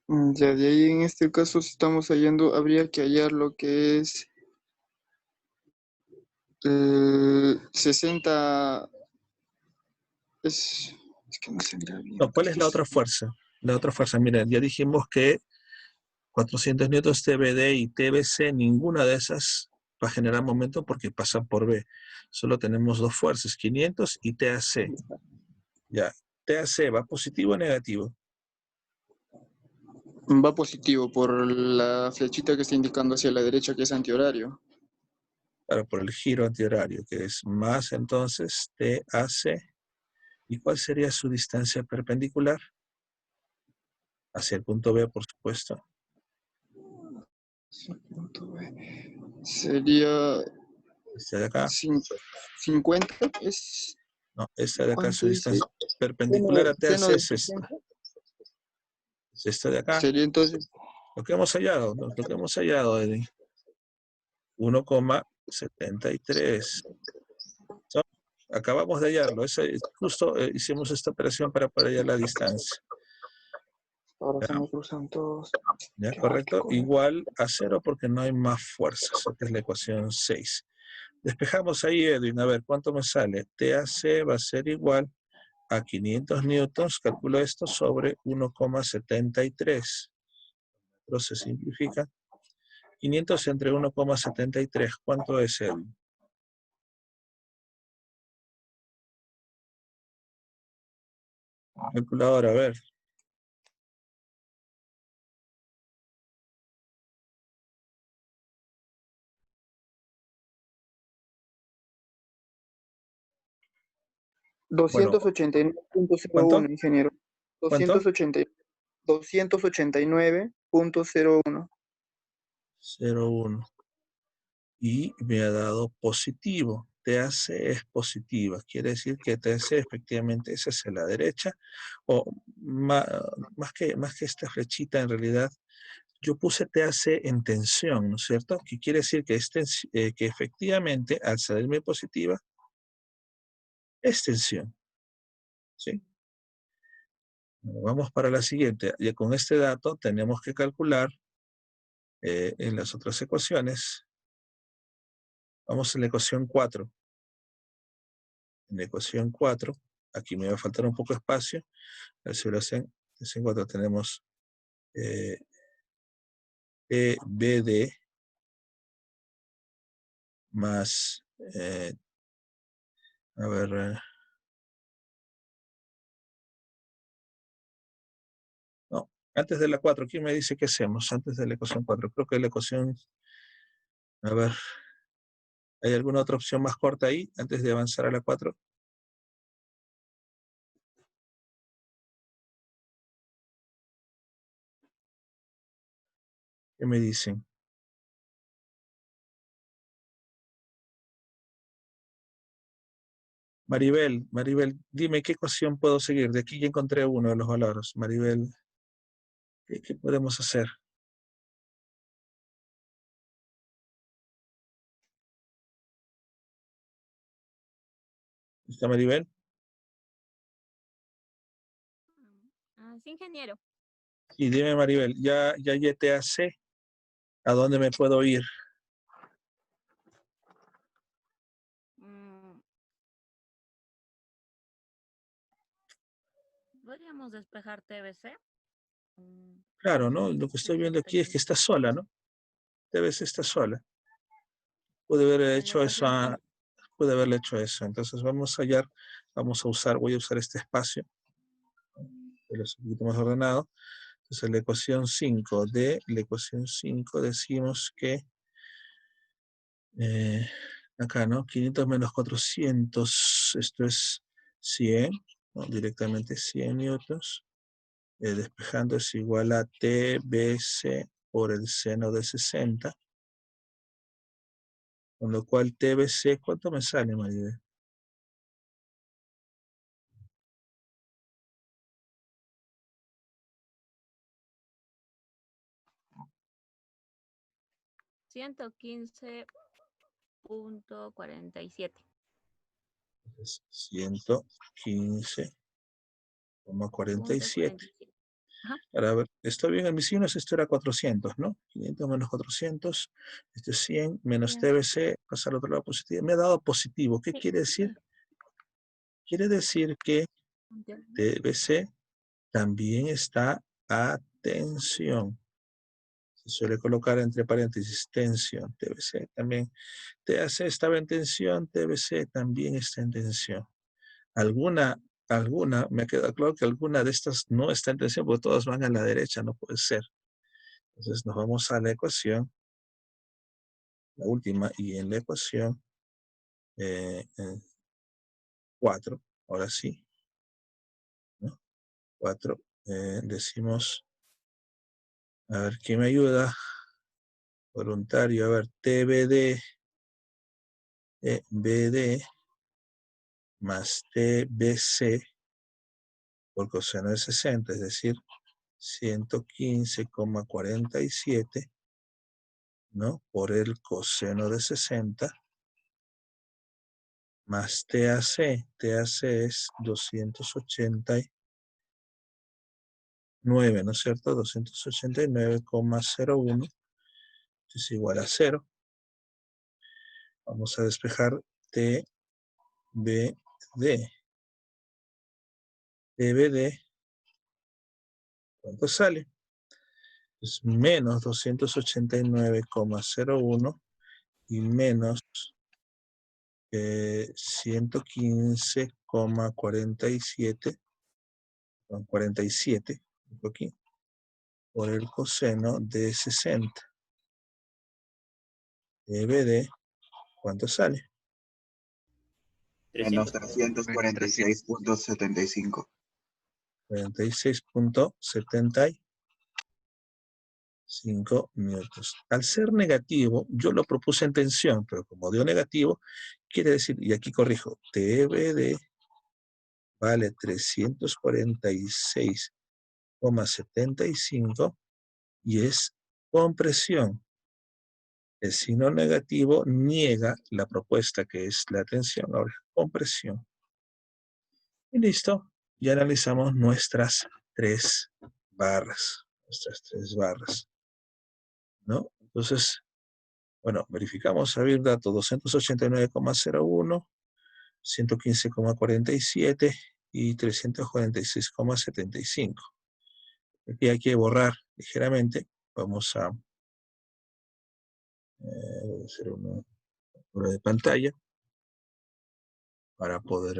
Ya de ahí en este caso, si estamos hallando, habría que hallar lo que es 60. Es que no se mira bien. No, ¿cuál es la otra fuerza? La otra fuerza, miren, ya dijimos que 400 newtons TBD y TBC, ninguna de esas va a generar momento porque pasa por B. Solo tenemos dos fuerzas, 500 y TAC. Ya, TAC va positivo o negativo. Va positivo por la flechita que está indicando hacia la derecha, que es antihorario. Claro, por el giro antihorario, que es más entonces TAC. ¿Y cuál sería su distancia perpendicular? Hacia el punto B, por supuesto. Sería Esta de acá. 50. Es, No, esta de acá, su ¿cuánto dice? distancia perpendicular a TAC Seno de es esta. 60. Es esta de acá. Sería entonces Lo que hemos hallado, Eddie. 1,73. Acabamos de hallarlo. Justo hicimos esta operación para poder hallar la distancia. ahora ¿Ya? se me cruzan todos. ¿Ya? Ya, ¿Correcto? correcto. Igual a 0 porque no hay más fuerzas. Esta es la ecuación 6. Despejamos ahí, Edwin. A ver, ¿cuánto me sale? TAC va a ser igual a 500 newtons. Calculo esto sobre 1,73. Pero se simplifica. 500 entre 1,73. ¿Cuánto es, Edwin? Calculadora, a ver. 289.01, Bueno, ¿cuánto? ingeniero. ¿Cuánto? 289.01. 0,1. Y me ha dado positivo. TAC es positiva. Quiere decir que TAC efectivamente es hacia la derecha. O más que esta flechita, en realidad, yo puse TAC en tensión, ¿no es cierto? Que quiere decir que, que efectivamente, al salirme positiva, es tensión, ¿sí? Bueno, vamos para la siguiente. Ya con este dato tenemos que calcular en las otras ecuaciones. Vamos a la ecuación 4. En la ecuación 4, aquí me va a faltar un poco de espacio. A ver si lo hacen. En ecuación 4 tenemos EBD más, a ver, no, antes de la 4, ¿quién me dice qué hacemos? Antes de la ecuación 4, creo que la ecuación, a ver, ¿hay alguna otra opción más corta ahí antes de avanzar a la 4? ¿Qué me dicen? Maribel, dime qué ecuación puedo seguir. De aquí ya encontré uno de los valores. Maribel, ¿qué podemos hacer? ¿Está Maribel? Sí, ingeniero. Y dime, Maribel, ya TAC, ¿a dónde me puedo ir? ¿Podríamos despejar TBC? Claro, ¿no? Lo que estoy viendo aquí es que está sola, ¿no? TBC está sola. Pude haber hecho eso, pude haberle hecho eso. Entonces vamos a hallar, voy a usar este espacio, pero es un poquito más ordenado. Entonces la ecuación 5 decimos que acá, ¿no? 500 menos 400, esto es 100, ¿no? Directamente 100 newtons. Despejando es igual a TBC por el seno de 60. Con lo cual TBC, ¿cuánto me sale, Maribel? $115.47. 115,47. Ajá. A ver, está bien, en mis signos esto era 400, ¿no? 500 menos 400, esto es 100 menos Bien. TBC, pasar al otro lado positivo. Me ha dado positivo. ¿Qué Sí. quiere decir? Quiere decir que TBC también está a tensión. Se suele colocar entre paréntesis tensión, TBC también. TAC estaba en tensión, TBC también está en tensión. Alguna, me ha quedado claro que alguna de estas no está en tensión, porque todas van a la derecha, no puede ser. Entonces nos vamos a la ecuación, la última, y en la ecuación 4, ahora sí, ¿no? 4, decimos, a ver, ¿quién me ayuda? Voluntario, a ver, TBD, BD más TBC por coseno de 60, es decir, 115,47, ¿no? Por el coseno de 60, más TAC. TAC es 289, ¿no es cierto? 289,01 es igual a 0. Vamos a despejar TBD. TBD, ¿cuánto sale? Es menos 289,01 y menos 115,47 aquí, por el coseno de 60. TBD, ¿cuánto sale? Menos 346.75. 46,75 newtons. Al ser negativo, yo lo propuse en tensión, pero como dio negativo, quiere decir, y aquí corrijo, TBD vale 346,75 y es compresión. El signo negativo niega la propuesta que es la tensión. Ahora, compresión. Y listo. Ya analizamos nuestras tres barras. Nuestras tres barras. ¿No? Entonces, bueno, verificamos. A ver, dato 289,01, 115,47 y 346,75. Aquí hay que borrar ligeramente. Vamos a hacer una captura de pantalla para poder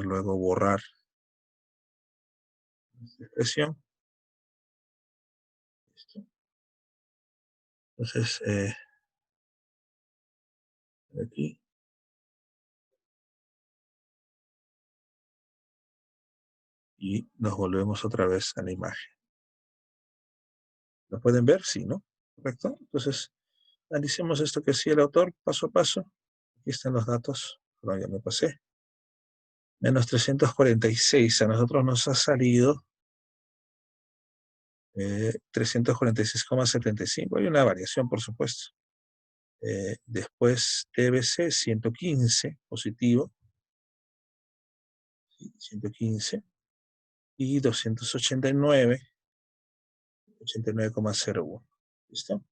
luego borrar esta expresión. Listo. Entonces, aquí. Y nos volvemos otra vez a la imagen. ¿Lo pueden ver? Sí, ¿no? ¿Correcto? Entonces, analicemos esto que hacía el autor paso a paso. Aquí están los datos. Bueno, ya me pasé. Menos 346. A nosotros nos ha salido 346,75. Hay una variación, por supuesto. Después TBC 115, positivo. 115. Y 289, 89,01. ¿Listo?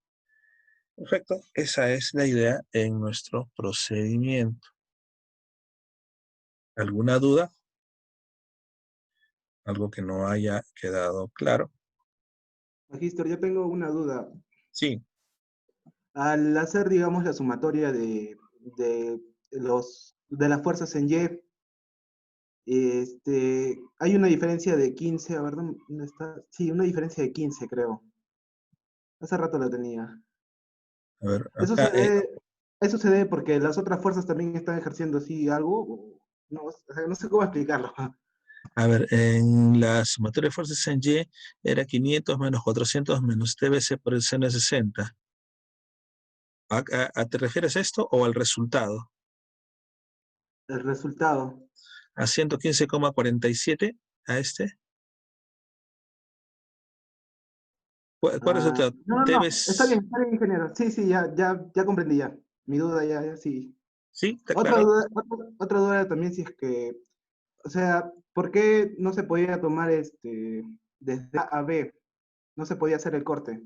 Perfecto. Esa es la idea en nuestro procedimiento. ¿Alguna duda? ¿Algo que no haya quedado claro? Magíster, yo tengo una duda. Sí. Al hacer, digamos, la sumatoria de las fuerzas en Y, hay una diferencia de 15, a ver, ¿dónde está? Sí, una diferencia de 15, creo. Hace rato la tenía. A ver, ¿Eso acá, eso se debe porque las otras fuerzas también están ejerciendo así algo? No, o sea, no sé cómo explicarlo. a ver, en la sumatoria de fuerzas en Y era 500 menos 400 menos TBC por el seno de 60. ¿Te refieres a esto o al resultado? El resultado. ¿A 115,47 a este? ¿Cuál resultado? No, TBC, está bien, ingeniero. Sí, sí, ya comprendí ya. Mi duda ya, sí. ¿sí? ¿Está Otra claro? duda, otra duda también si es que, o sea, ¿por qué no se podía tomar desde A a B? No se podía hacer el corte.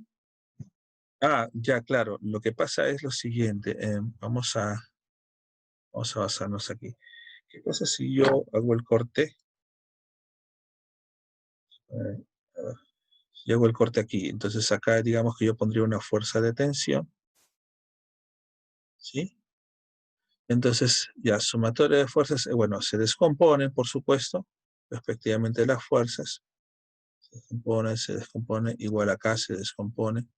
Ya, claro. Lo que pasa es lo siguiente. Vamos a basarnos aquí. ¿Qué pasa si yo hago el corte? A ver, si hago el corte aquí. Entonces acá digamos que yo pondría una fuerza de tensión. ¿Sí? Entonces ya, sumatoria de fuerzas, bueno, se descomponen, por supuesto, respectivamente las fuerzas. Se descompone, igual acá se descompone.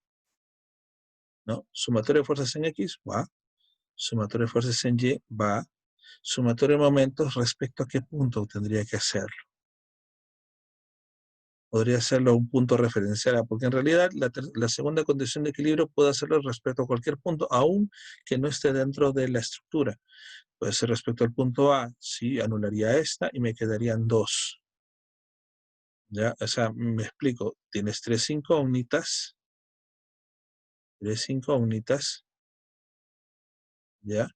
¿No? Sumatoria de fuerzas en X, va. Sumatoria de fuerzas en Y, va. Sumatoria de momentos, respecto a qué punto tendría que hacerlo. Podría hacerlo a un punto referencial, porque en realidad la segunda condición de equilibrio puede hacerlo respecto a cualquier punto, aún que no esté dentro de la estructura. Puede ser respecto al punto A, sí, anularía esta y me quedarían dos. ¿Ya? O sea, me explico, tienes tres incógnitas, ¿ya?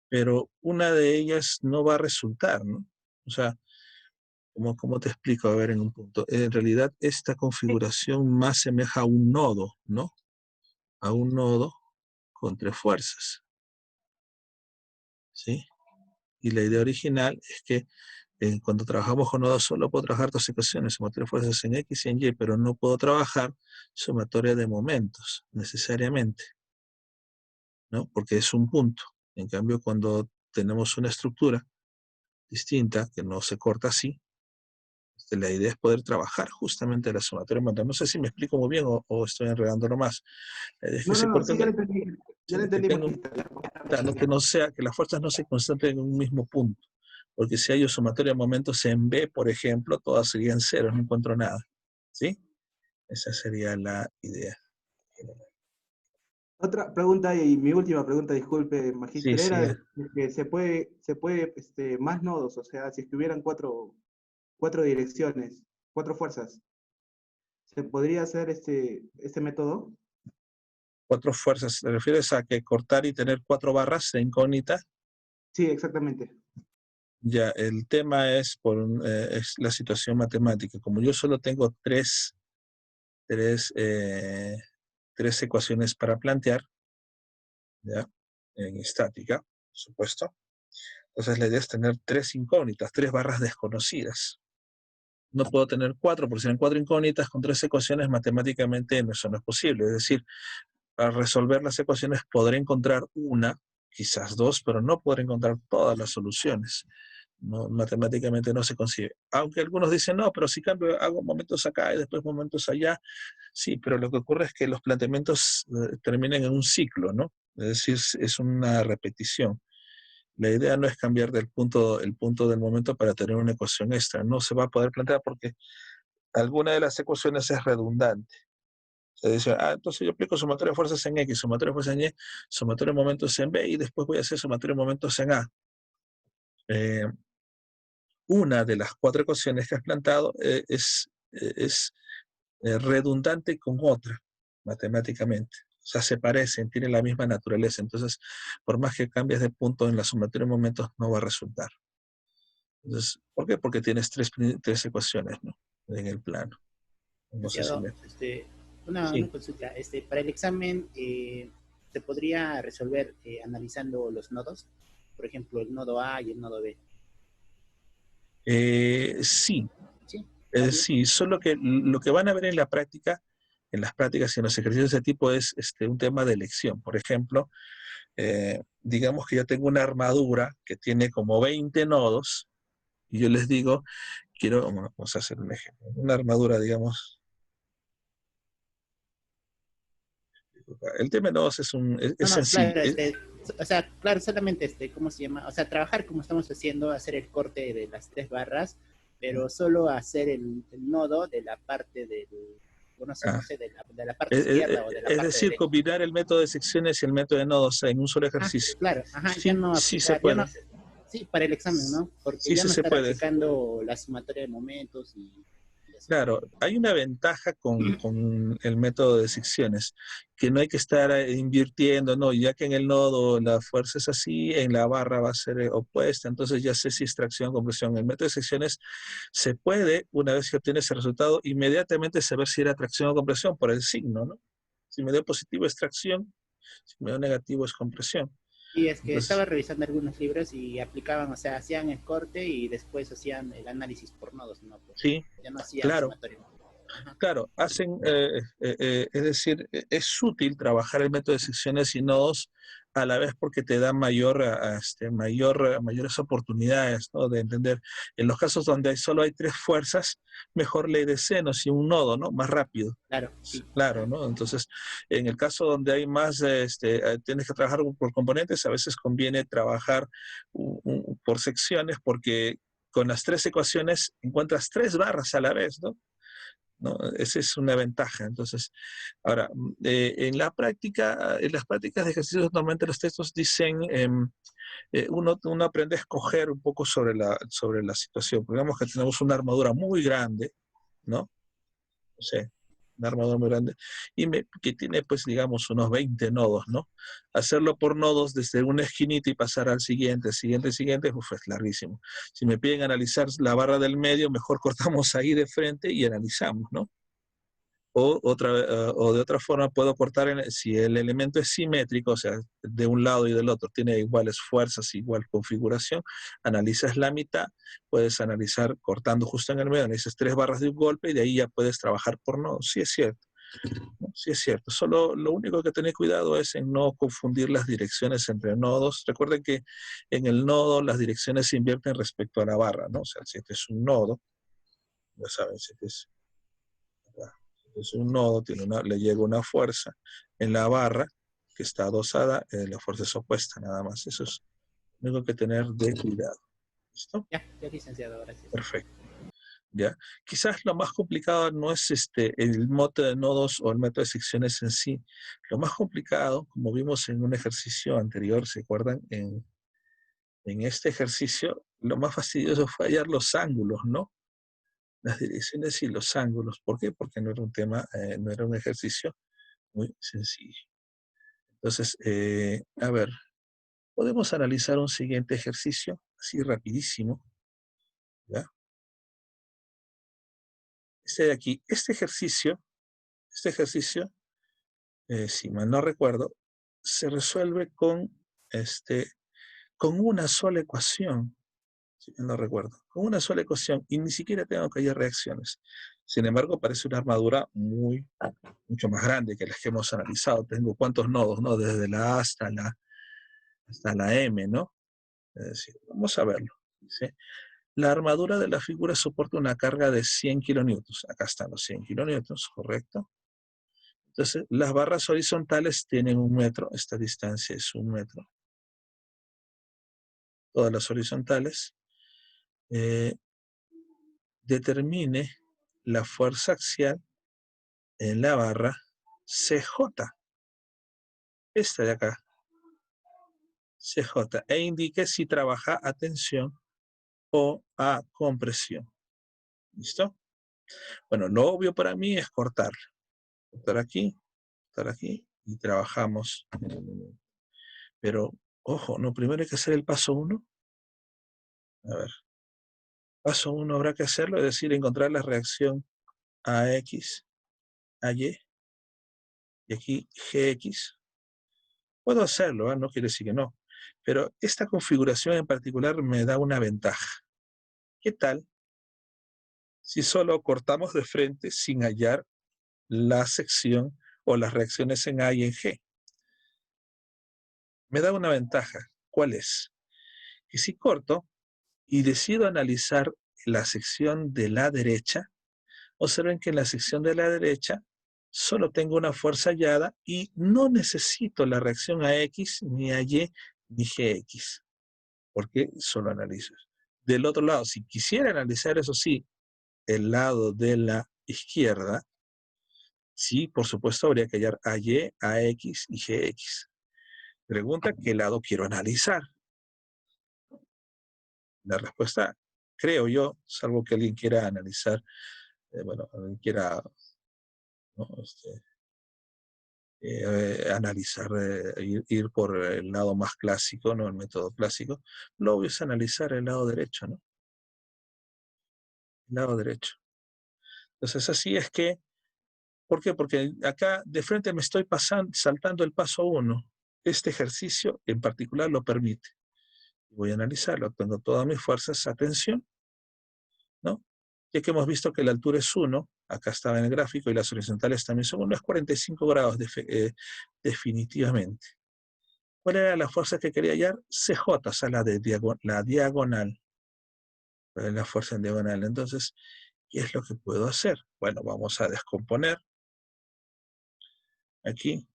Pero una de ellas no va a resultar, ¿no? O sea, ¿cómo te explico? A ver, en un punto. En realidad, esta configuración más semeja a un nodo, ¿no? A un nodo con tres fuerzas, ¿sí? Y la idea original es que cuando trabajamos con nodos solo puedo trabajar dos ecuaciones, sumatoria de fuerzas en X y en Y, pero no puedo trabajar sumatoria de momentos, necesariamente, ¿no? Porque es un punto. En cambio, cuando tenemos una estructura distinta, que no se corta así, la idea es poder trabajar justamente la sumatoria de momentos. No sé si me explico muy bien o estoy enredándolo más. La idea es que se No, corte sí, ya lo entendí. Ya lo que entendí, tenga Magíster. claro, que no sea, que las fuerzas no se concentren en un mismo punto. Porque si hay sumatoria de momentos en B, por ejemplo, todas serían ceros, no encuentro nada. ¿Sí? Esa sería la idea. Otra pregunta y mi última pregunta, disculpe, Sí, Magíster, sí. era que se puede más nodos, o sea, si estuvieran cuatro 4 direcciones, 4 fuerzas. ¿Se podría hacer este método? 4 fuerzas. ¿Te refieres a que cortar y tener 4 barras de incógnita? Sí, exactamente. Ya, el tema es, es la situación matemática. Como yo solo tengo tres ecuaciones para plantear, ¿ya? En estática, por supuesto. Entonces la idea es tener 3 incógnitas, 3 barras desconocidas. No puedo tener 4, porque si eran 4 incógnitas con 3 ecuaciones, matemáticamente eso no es posible. Es decir, para resolver las ecuaciones podré encontrar una, quizás 2, pero no podré encontrar todas las soluciones. No, matemáticamente no se consigue. Aunque algunos dicen, no, pero si cambio, hago momentos acá y después momentos allá. Sí, pero lo que ocurre es que los planteamientos terminan en un ciclo, ¿no? Es decir, es una repetición. La idea no es cambiar el punto del momento para tener una ecuación extra. No se va a poder plantear porque alguna de las ecuaciones es redundante. Se dice, entonces yo aplico sumatoria de fuerzas en X, sumatoria de fuerzas en Y, sumatoria de momentos en B y después voy a hacer sumatoria de momentos en A. Una de las 4 ecuaciones que has planteado es redundante con otra, matemáticamente. O sea, se parecen, tienen la misma naturaleza. Entonces, por más que cambies de punto en la sumatoria de momentos, no va a resultar. Entonces, ¿por qué? Porque tienes tres ecuaciones, ¿no? En el plano. No sé si Licenciado, me... una Sí. consulta. Para el examen, ¿se podría resolver analizando los nodos? Por ejemplo, el nodo A y el nodo B. Sí, Sí, bien. sí, solo que lo que van a ver en la práctica, en las prácticas y en los ejercicios de ese tipo es un tema de elección. Por ejemplo, digamos que yo tengo una armadura que tiene como 20 nodos y yo les digo, vamos a hacer un ejemplo, una armadura, digamos, el tema de nodos es No, sencillo. claro, o sea, claro, solamente ¿cómo se llama? O sea, trabajar como estamos haciendo, hacer el corte de las 3 barras, pero solo hacer el nodo de la parte del, no sé, de la parte izquierda o de la Es parte decir, derecha. combinar el método de secciones y el método de nodos en un solo ejercicio. Claro, ya Sí, no sí se aplicar, ya puede. no, sí, para el examen, ¿no? Porque Sí, ya sí no se estar puede. aplicando la sumatoria de momentos y así. Claro, hay una ventaja con el método de secciones, que no hay que estar invirtiendo, no, ya que en el nodo la fuerza es así, en la barra va a ser opuesta, entonces ya sé si extracción o compresión. En el método de secciones se puede, una vez que obtienes el resultado, inmediatamente saber si era tracción o compresión por el signo, ¿no? Si me dio positivo es tracción, si me dio negativo es compresión. Y es que Entonces, estaba revisando algunos libros y aplicaban, o sea, hacían el corte y después hacían el análisis por nodos, ¿no? sí, Ya no hacían claro. sumatoria. Ajá. Claro, es decir, es útil trabajar el método de secciones y nodos a la vez porque te da mayores oportunidades, ¿no? De entender. En los casos donde solo hay 3 fuerzas, mejor ley de senos y un nodo, ¿no? Más rápido. Claro, sí. Claro, ¿no? Entonces, en el caso donde hay más, tienes que trabajar por componentes, a veces conviene trabajar por secciones porque con las 3 ecuaciones encuentras 3 barras a la vez, ¿no? ¿No? Esa es una ventaja. Entonces, ahora, en las prácticas de ejercicios, normalmente los textos dicen, uno aprende a escoger un poco sobre la situación. Digamos que tenemos una armadura muy grande, ¿no? No sé, una armadura muy grande, que tiene, pues, digamos, unos 20 nodos, ¿no? Hacerlo por nodos desde una esquinita y pasar al siguiente, es larguísimo. Si me piden analizar la barra del medio, mejor cortamos ahí de frente y analizamos, ¿no? O de otra forma puedo cortar, si el elemento es simétrico, o sea, de un lado y del otro, tiene iguales fuerzas, igual configuración, analizas la mitad, puedes analizar cortando justo en el medio, analizas 3 barras de un golpe y de ahí ya puedes trabajar por nodos. Sí es cierto, ¿no? Sí es cierto. Solo lo único que tener cuidado es en no confundir las direcciones entre nodos. Recuerden que en el nodo las direcciones se invierten respecto a la barra, ¿no? O sea, si este es un nodo, ya saben, si este es un nodo, le llega una fuerza en la barra que está adosada, la fuerza es opuesta, nada más. Eso es lo único que tener de cuidado. ¿Listo? Ya, licenciado, gracias. Perfecto. ¿Ya? Quizás lo más complicado no es el método de nodos o el método de secciones en sí. Lo más complicado, como vimos en un ejercicio anterior, ¿se acuerdan? En este ejercicio, lo más fastidioso fue hallar los ángulos, ¿no? las direcciones y los ángulos. ¿Por qué? Porque no era un tema, no era un ejercicio muy sencillo. Entonces, a ver, podemos analizar un siguiente ejercicio, así rapidísimo, ¿ya? Este de aquí, este ejercicio, si mal no recuerdo, se resuelve con una sola ecuación, si mal no recuerdo, con una sola ecuación, y ni siquiera tengo que hallar reacciones. Sin embargo, parece una armadura mucho más grande que las que hemos analizado. Tengo cuántos nodos, ¿no? Desde la A hasta la M, ¿no? Es decir, vamos a verlo. ¿Sí? La armadura de la figura soporta una carga de 100 kilonewtons. Acá están los 100 kilonewtons, ¿correcto? Entonces, las barras horizontales tienen 1 metro. Esta distancia es 1 metro. Todas las horizontales. Determine la fuerza axial en la barra CJ. Esta de acá. CJ. E indique si trabaja a tensión o a compresión. ¿Listo? Bueno, lo obvio para mí es cortarla. Cortar aquí y trabajamos. Pero, ojo, no, primero hay que hacer el paso 1. A ver. Paso 1 habrá que hacerlo, es decir, encontrar la reacción AX, AY, y aquí GX. Puedo hacerlo, no quiere decir que no. Pero esta configuración en particular me da una ventaja. ¿Qué tal si solo cortamos de frente sin hallar la sección o las reacciones en A y en G? Me da una ventaja. ¿Cuál es? Que si corto y decido analizar la sección de la derecha, observen que en la sección de la derecha solo tengo una fuerza hallada y no necesito la reacción a X, ni a Y, ni GX, porque solo analizo. Del otro lado, si quisiera analizar, eso sí, el lado de la izquierda, sí, por supuesto, habría que hallar a Y, a X y GX. Pregunta, ¿qué lado quiero analizar? La respuesta, creo yo, salvo que alguien quiera analizar, bueno, alguien quiera, ¿no? Analizar, ir por el lado más clásico, ¿no? El método clásico, lo obvio es analizar el lado derecho, ¿no? El lado derecho. Entonces, así es que, ¿por qué? Porque acá de frente me estoy saltando el paso 1. Este ejercicio en particular lo permite. Voy a analizarlo, tengo todas mis fuerzas, atención, ¿no? Ya que hemos visto que la altura es 1, acá estaba en el gráfico, y las horizontales también son 1, es 45 grados definitivamente. ¿Cuál era la fuerza que quería hallar? CJ, o sea, la diagonal. ¿Cuál es la fuerza en diagonal? Entonces, ¿qué es lo que puedo hacer? Bueno, vamos a descomponer. Aquí,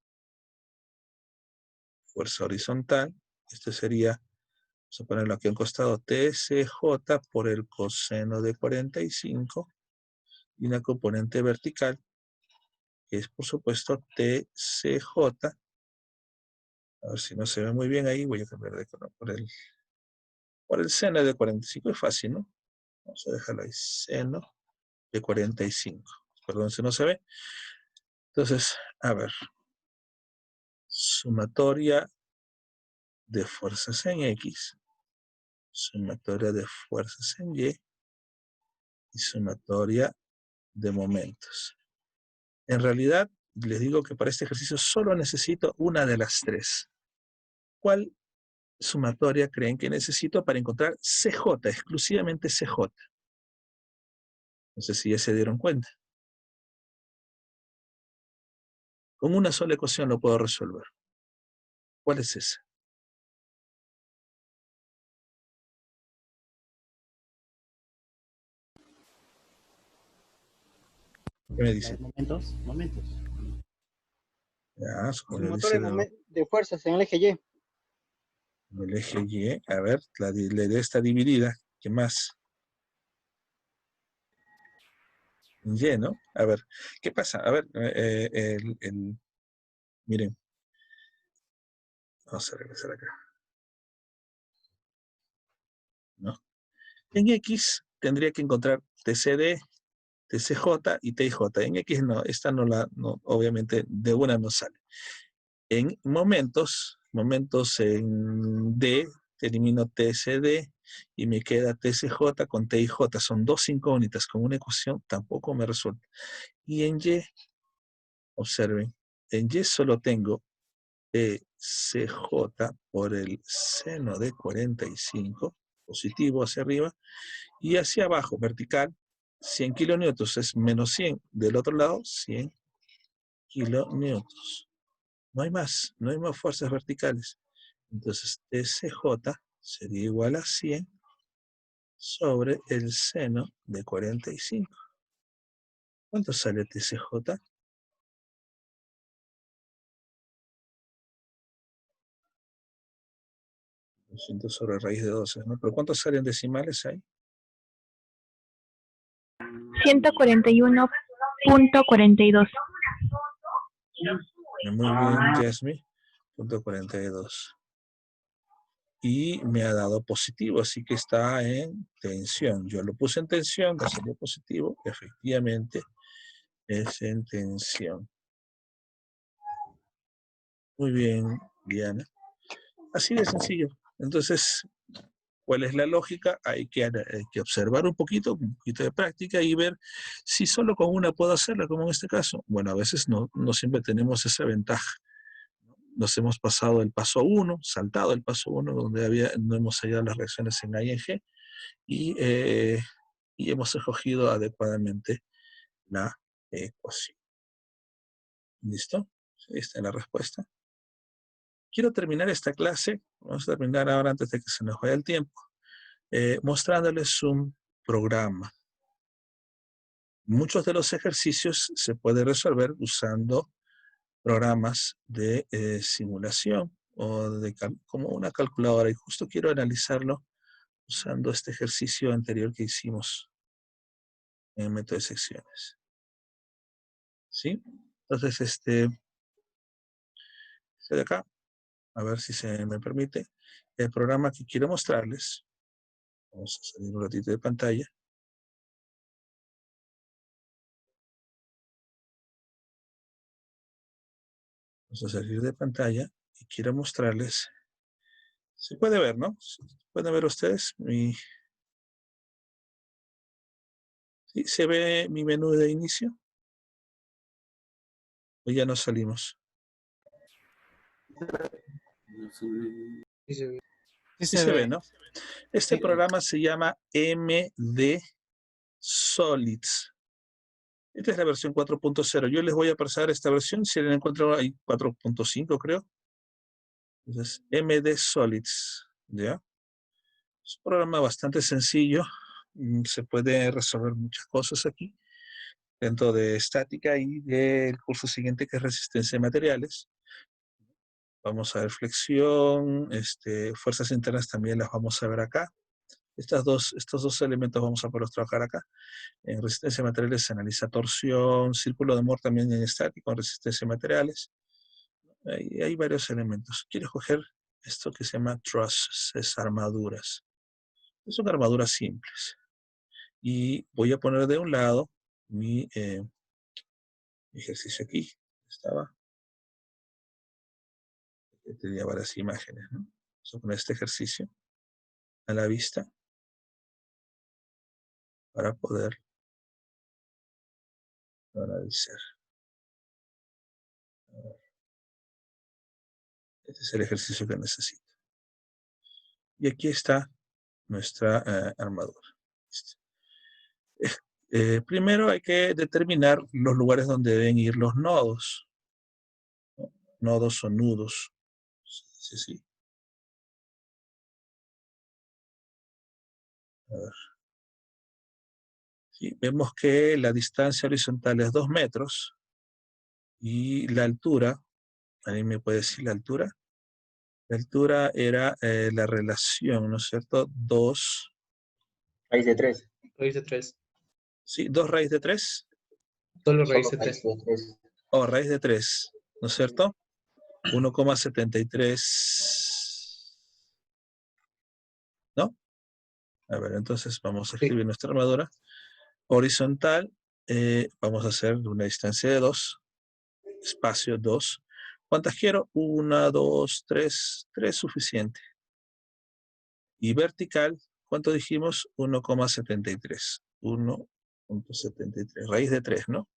fuerza horizontal. Este sería, vamos a ponerlo aquí a un costado, TCJ por el coseno de 45. Y una componente vertical, que es por supuesto TCJ. A ver si no se ve muy bien ahí, voy a cambiar de color por el seno de 45. Es fácil, ¿no? Vamos a dejarlo ahí, seno de 45. Perdón si no se ve. Entonces, a ver. Sumatoria de fuerzas en X, sumatoria de fuerzas en Y y sumatoria de momentos. En realidad, les digo que para este ejercicio solo necesito una de las tres. ¿Cuál sumatoria creen que necesito para encontrar CJ, exclusivamente CJ? No sé si ya se dieron cuenta. Con una sola ecuación lo puedo resolver. ¿Cuál es esa? ¿Qué me dicen? Momentos. Ya, como le Motor dice de fuerzas en el eje Y. el eje Y. A ver, la de esta dividida. ¿Qué más? Y, ¿no? A ver, ¿qué pasa? A ver, miren. Vamos a regresar acá. ¿No? En X tendría que encontrar TCD, TCJ y TIJ. En X no, esta no, obviamente de una no sale. En momentos en D, elimino TCD y me queda TCJ con TIJ. Son dos incógnitas con una ecuación, tampoco me resulta. Y en Y, observen, en Y solo tengo TCJ por el seno de 45, positivo hacia arriba, y hacia abajo, vertical, 100 kilonewtons es menos 100. Del otro lado, 100 kilonewtons. No hay más fuerzas verticales. Entonces, TCJ sería igual a 100 sobre el seno de 45. ¿Cuánto sale TCJ? 200 sobre raíz de 12, ¿no? ¿Pero cuántos salen decimales ahí? 141.42. Muy bien, Jasmine. Punto 42. Y me ha dado positivo, así que está en tensión. Yo lo puse en tensión, me salió positivo. Efectivamente, es en tensión. Muy bien, Diana. Así de sencillo. Entonces, ¿cuál es la lógica? Hay que observar un poquito de práctica y ver si solo con una puedo hacerla, como en este caso. Bueno, a veces no siempre tenemos esa ventaja. Nos hemos pasado el paso 1, saltado el paso 1, donde no hemos hallado las reacciones en ING, y hemos escogido adecuadamente la ecuación. ¿Listo? Ahí está la respuesta. Quiero terminar esta clase, vamos a terminar ahora antes de que se nos vaya el tiempo, mostrándoles un programa. Muchos de los ejercicios se pueden resolver usando programas de simulación o como una calculadora, y justo quiero analizarlo usando este ejercicio anterior que hicimos en el método de secciones. ¿Sí? Entonces, este de acá, a ver si se me permite, el programa que quiero mostrarles. Vamos a salir un ratito de pantalla. Vamos a salir de pantalla y quiero mostrarles. Se puede ver, ¿no? ¿Pueden ver ustedes? ¿Sí? ¿Se ve mi menú de inicio? ¿O ya nos salimos? Sí se ve. Sí se ve, ¿no? Este programa se llama MD Solids. Esta es la versión 4.0. Yo les voy a pasar esta versión. Si la encuentro ahí 4.5, creo. Entonces, MD Solids. ¿Ya? Es un programa bastante sencillo. Se puede resolver muchas cosas aquí, dentro de estática y del curso siguiente, que es resistencia de materiales. Vamos a ver flexión, fuerzas internas también las vamos a ver acá. Estos dos elementos vamos a poder trabajar acá. En resistencia de materiales se analiza torsión, círculo de Moore también en estático, en resistencia de materiales. Hay varios elementos. Quiero escoger esto que se llama trusses, armaduras. Son armaduras simples. Y voy a poner de un lado mi ejercicio aquí. Estaba. Tenía varias imágenes, ¿no? Vamos a poner este ejercicio a la vista para poder analizar. Este es el ejercicio que necesito. Y aquí está nuestra armadura. Primero hay que determinar los lugares donde deben ir los nodos. ¿No? Nodos o nudos. Sí. A ver. Sí, vemos que la distancia horizontal es 2 metros y la altura, ¿alguien me puede decir la altura? La altura era la relación, ¿no es cierto? 2. Raíz de 3. Raíz de 3. Sí, 2 raíz de 3. Solo raíz de 3. Oh, raíz de 3, ¿no es cierto? 1,73. ¿No? A ver, entonces vamos a escribir nuestra armadura. Horizontal vamos a hacer una distancia de 2, espacio 2. ¿Cuántas quiero? 1, 2, 3, 3 suficiente. Y vertical, ¿cuánto dijimos? 1,73. 1,73, raíz de 3, ¿no?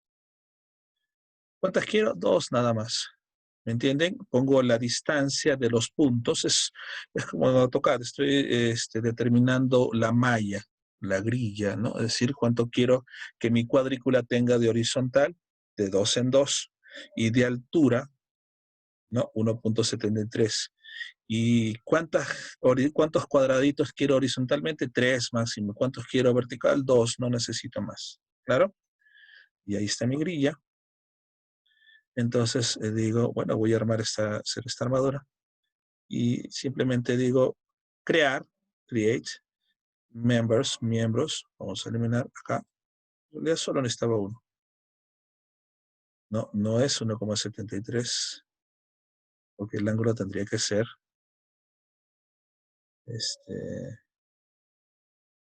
¿Cuántas quiero? 2 nada más. ¿Me entienden? Pongo la distancia de los puntos. Es como en AutoCAD. Estoy determinando la malla, la grilla, ¿no? Es decir, cuánto quiero que mi cuadrícula tenga de horizontal, de 2 en 2, y de altura, ¿no? 1,73. ¿Y cuántos cuadraditos quiero horizontalmente? 3 máximo. ¿Cuántos quiero vertical? 2, no necesito más. ¿Claro? Y ahí está mi grilla. Entonces digo, bueno, voy a hacer esta armadura. Y simplemente digo, create, miembros. Vamos a eliminar acá. En realidad solo necesitaba uno. No es 1,73. Porque el ángulo tendría que ser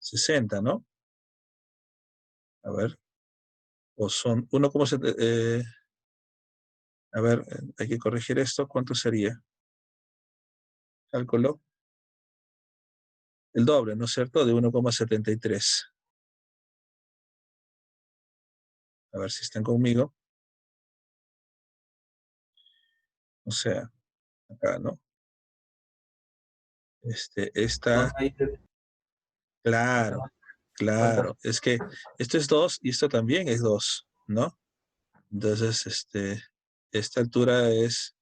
60, ¿no? A ver. O son 1,7. A ver, hay que corregir esto. ¿Cuánto sería? Cálculo. El doble, ¿no es cierto? De 1,73. A ver si están conmigo. O sea, acá, ¿no? Esta. Claro, claro. Es que esto es 2 y esto también es 2, ¿no? Entonces, esta altura es,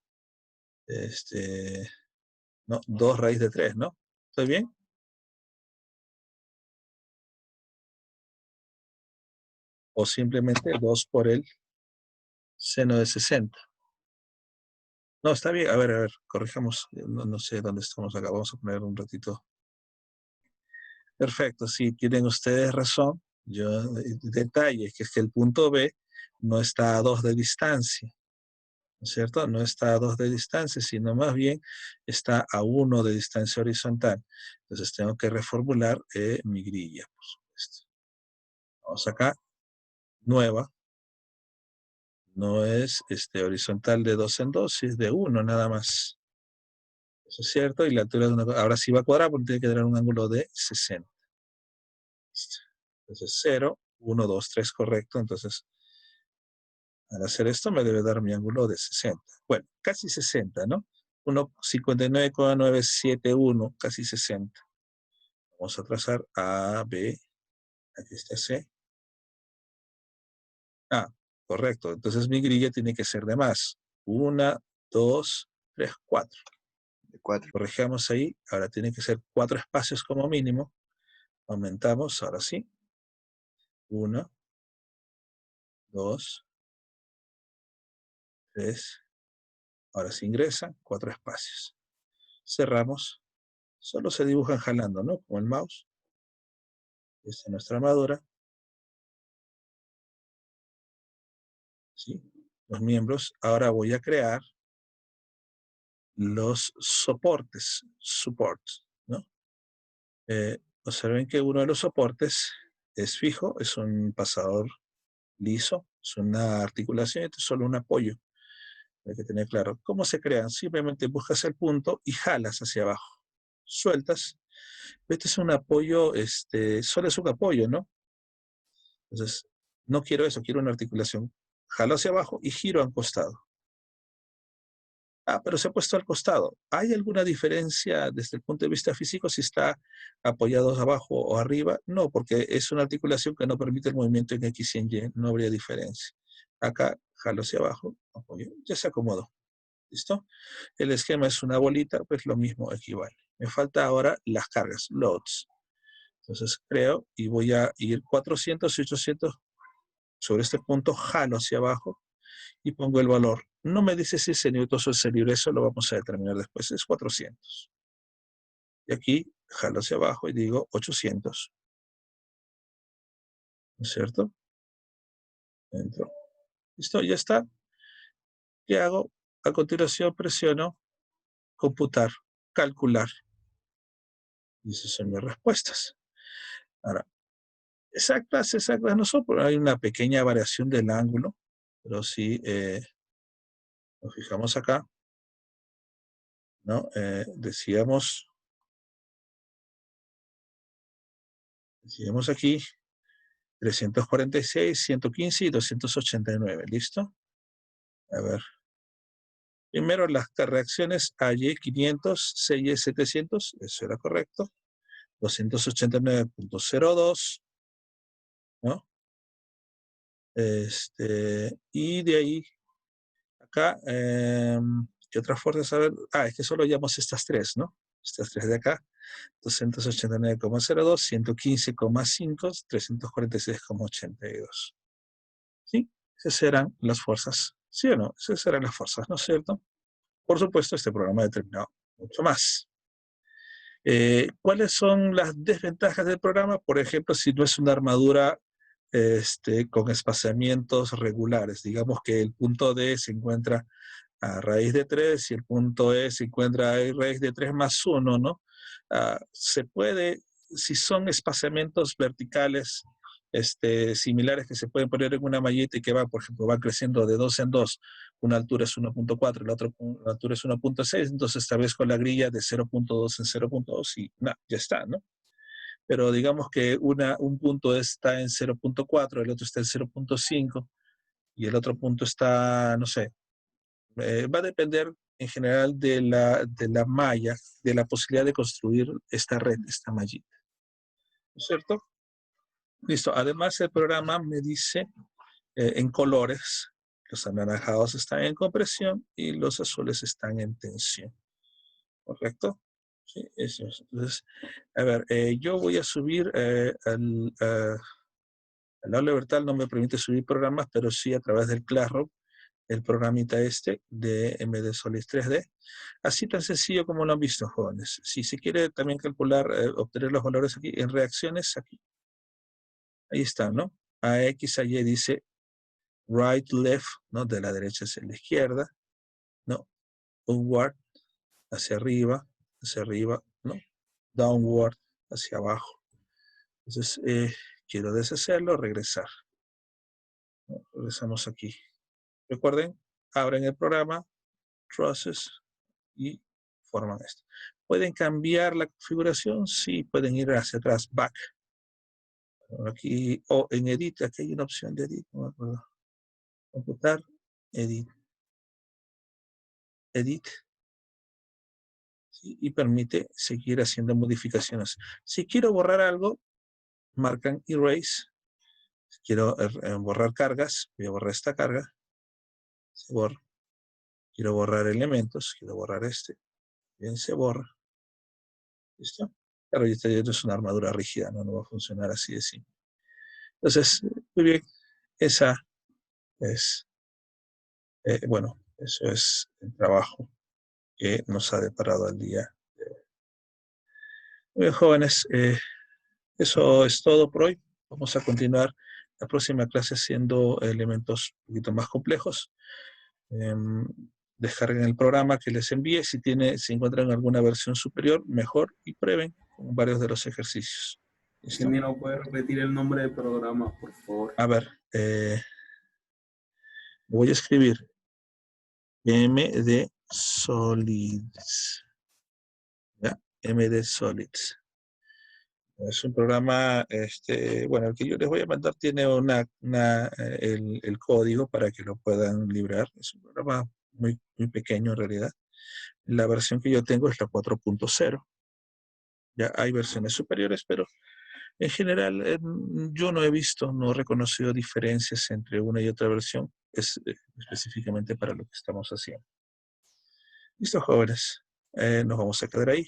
no, 2 raíz de 3, ¿no? ¿Estoy bien? O simplemente 2 por el seno de 60. No, está bien. A ver, corrijamos. No sé dónde estamos acá. Vamos a poner un ratito. Perfecto, sí, tienen ustedes razón. Detalle, que es que el punto B no está a 2 de distancia, ¿no es cierto? No está a 2 de distancia, sino más bien está a 1 de distancia horizontal. Entonces tengo que reformular mi grilla, por supuesto. Vamos acá, nueva. No es horizontal de 2 en 2, es de 1 nada más. Eso es cierto, y la altura de ahora sí va a cuadrar porque tiene que tener un ángulo de 60. Listo. Entonces 0, 1, 2, 3, correcto. Entonces, al hacer esto me debe dar mi ángulo de 60. Bueno, casi 60, ¿no? 59,971, casi 60. Vamos a trazar A, B, aquí está C. Ah, correcto. Entonces mi grilla tiene que ser de más. 1, 2, 3, 4. De 4. Corregimos ahí. Ahora tiene que ser 4 espacios como mínimo. Aumentamos, ahora sí. 1, 2, 3. Ahora sí ingresa, 4 espacios. Cerramos. Solo se dibujan jalando, ¿no? Con el mouse. Esta es nuestra armadura. ¿Sí? Los miembros. Ahora voy a crear los soportes. ¿No? Observen que uno de los soportes es fijo, es un pasador liso, es una articulación, esto es solo un apoyo. Hay que tener claro. ¿Cómo se crean? Simplemente buscas el punto y jalas hacia abajo. Sueltas. Este es un apoyo, solo es un apoyo, ¿no? Entonces, no quiero eso, quiero una articulación. Jalo hacia abajo y giro a un costado. Ah, pero se ha puesto al costado. ¿Hay alguna diferencia desde el punto de vista físico si está apoyado abajo o arriba? No, porque es una articulación que no permite el movimiento en X y en Y. No habría diferencia. Acá, jalo hacia abajo, apoyo. Ya se acomodó. ¿Listo? El esquema es una bolita, pues lo mismo equivale. Me falta ahora las cargas, loads. Entonces creo y voy a ir 400 y 800 sobre este punto, jalo hacia abajo y pongo el valor. No me dice si es seniorito o es libre, eso lo vamos a determinar después. Es 400. Y aquí jalo hacia abajo y digo 800. ¿No es cierto? Entro. Listo, ya está. ¿Qué hago? A continuación presiono computar, calcular. Y esas son mis respuestas. Ahora, Exactas no son, pero hay una pequeña variación del ángulo, pero sí, nos fijamos acá, ¿no? Decíamos aquí, 346, 115 y 289, ¿listo? A ver. Primero las reacciones AY500, CY700, eso era correcto. 289.02, ¿no? Y de ahí, acá, ¿qué otras fuerzas? A ver, es que solo llamamos estas tres, ¿no? Estas tres de acá. 289,02, 115,5, 346,82. ¿Sí? Esas eran las fuerzas. ¿Sí o no? Esas eran las fuerzas, ¿no es cierto? Por supuesto, este programa ha determinado mucho más. ¿Cuáles son las desventajas del programa? Por ejemplo, si no es una armadura con espaciamientos regulares. Digamos que el punto D se encuentra a raíz de 3 y el punto E se encuentra a raíz de 3 más 1, ¿no? Se puede, si son espaciamientos verticales similares que se pueden poner en una mallita y que van, por ejemplo, van creciendo de 2 en 2, una altura es 1.4, la otra altura es 1.6, entonces establezco la grilla de 0.2 en 0.2 y ya está, ¿no? Pero digamos que un punto está en 0.4, el otro está en 0.5 y el otro punto está, no sé, va a depender en general de la malla, de la posibilidad de construir esta red, esta mallita. ¿No es cierto? Listo. Además, el programa me dice en colores, los anaranjados están en compresión y los azules están en tensión. ¿Correcto? Sí, eso es. Entonces, a ver, yo voy a subir al aula virtual, no me permite subir programas, pero sí a través del Classroom, el programita de MD Solid 3D. Así tan sencillo como lo han visto, jóvenes. Si se quiere también calcular, obtener los valores aquí, en reacciones, aquí. Ahí está, ¿no? A X, a Y dice right, left, ¿no? De la derecha hacia la izquierda, ¿no? Upward, hacia arriba, ¿no? Downward, hacia abajo. Entonces, quiero deshacerlo, regresar. ¿No? Regresamos aquí. Recuerden, abren el programa, process, y forman esto. ¿Pueden cambiar la configuración? Sí, pueden ir hacia atrás, back. Aquí, o en edit, aquí hay una opción de edit, no me acuerdo. Computar, edit. Edit. ¿Sí? Y permite seguir haciendo modificaciones. Si quiero borrar algo, marcan erase. Si quiero borrar cargas, voy a borrar esta carga. Se borra. Quiero borrar elementos, quiero borrar este. Bien, se borra. ¿Listo? Claro, esta ya es una armadura rígida, no va a funcionar así de simple. Entonces, muy bien, esa es, bueno, eso es el trabajo que nos ha deparado el día de hoy. Muy bien, jóvenes, eso es todo por hoy. Vamos a continuar la próxima clase haciendo elementos un poquito más complejos. Descarguen el programa que les envíe. Si encuentran alguna versión superior, mejor, y prueben con varios de los ejercicios. ¿Listo? Ingeniero, ¿puede repetir el nombre del programa, por favor? A ver, voy a escribir MD Solids. ¿Ya? MD Solids. Es un programa, bueno, el que yo les voy a mandar tiene el código para que lo puedan librar. Es un programa muy, muy pequeño en realidad. La versión que yo tengo es la 4.0. Ya hay versiones superiores, pero en general yo no he visto, no he reconocido diferencias entre una y otra versión, específicamente para lo que estamos haciendo. Listo, jóvenes. Nos vamos a quedar ahí.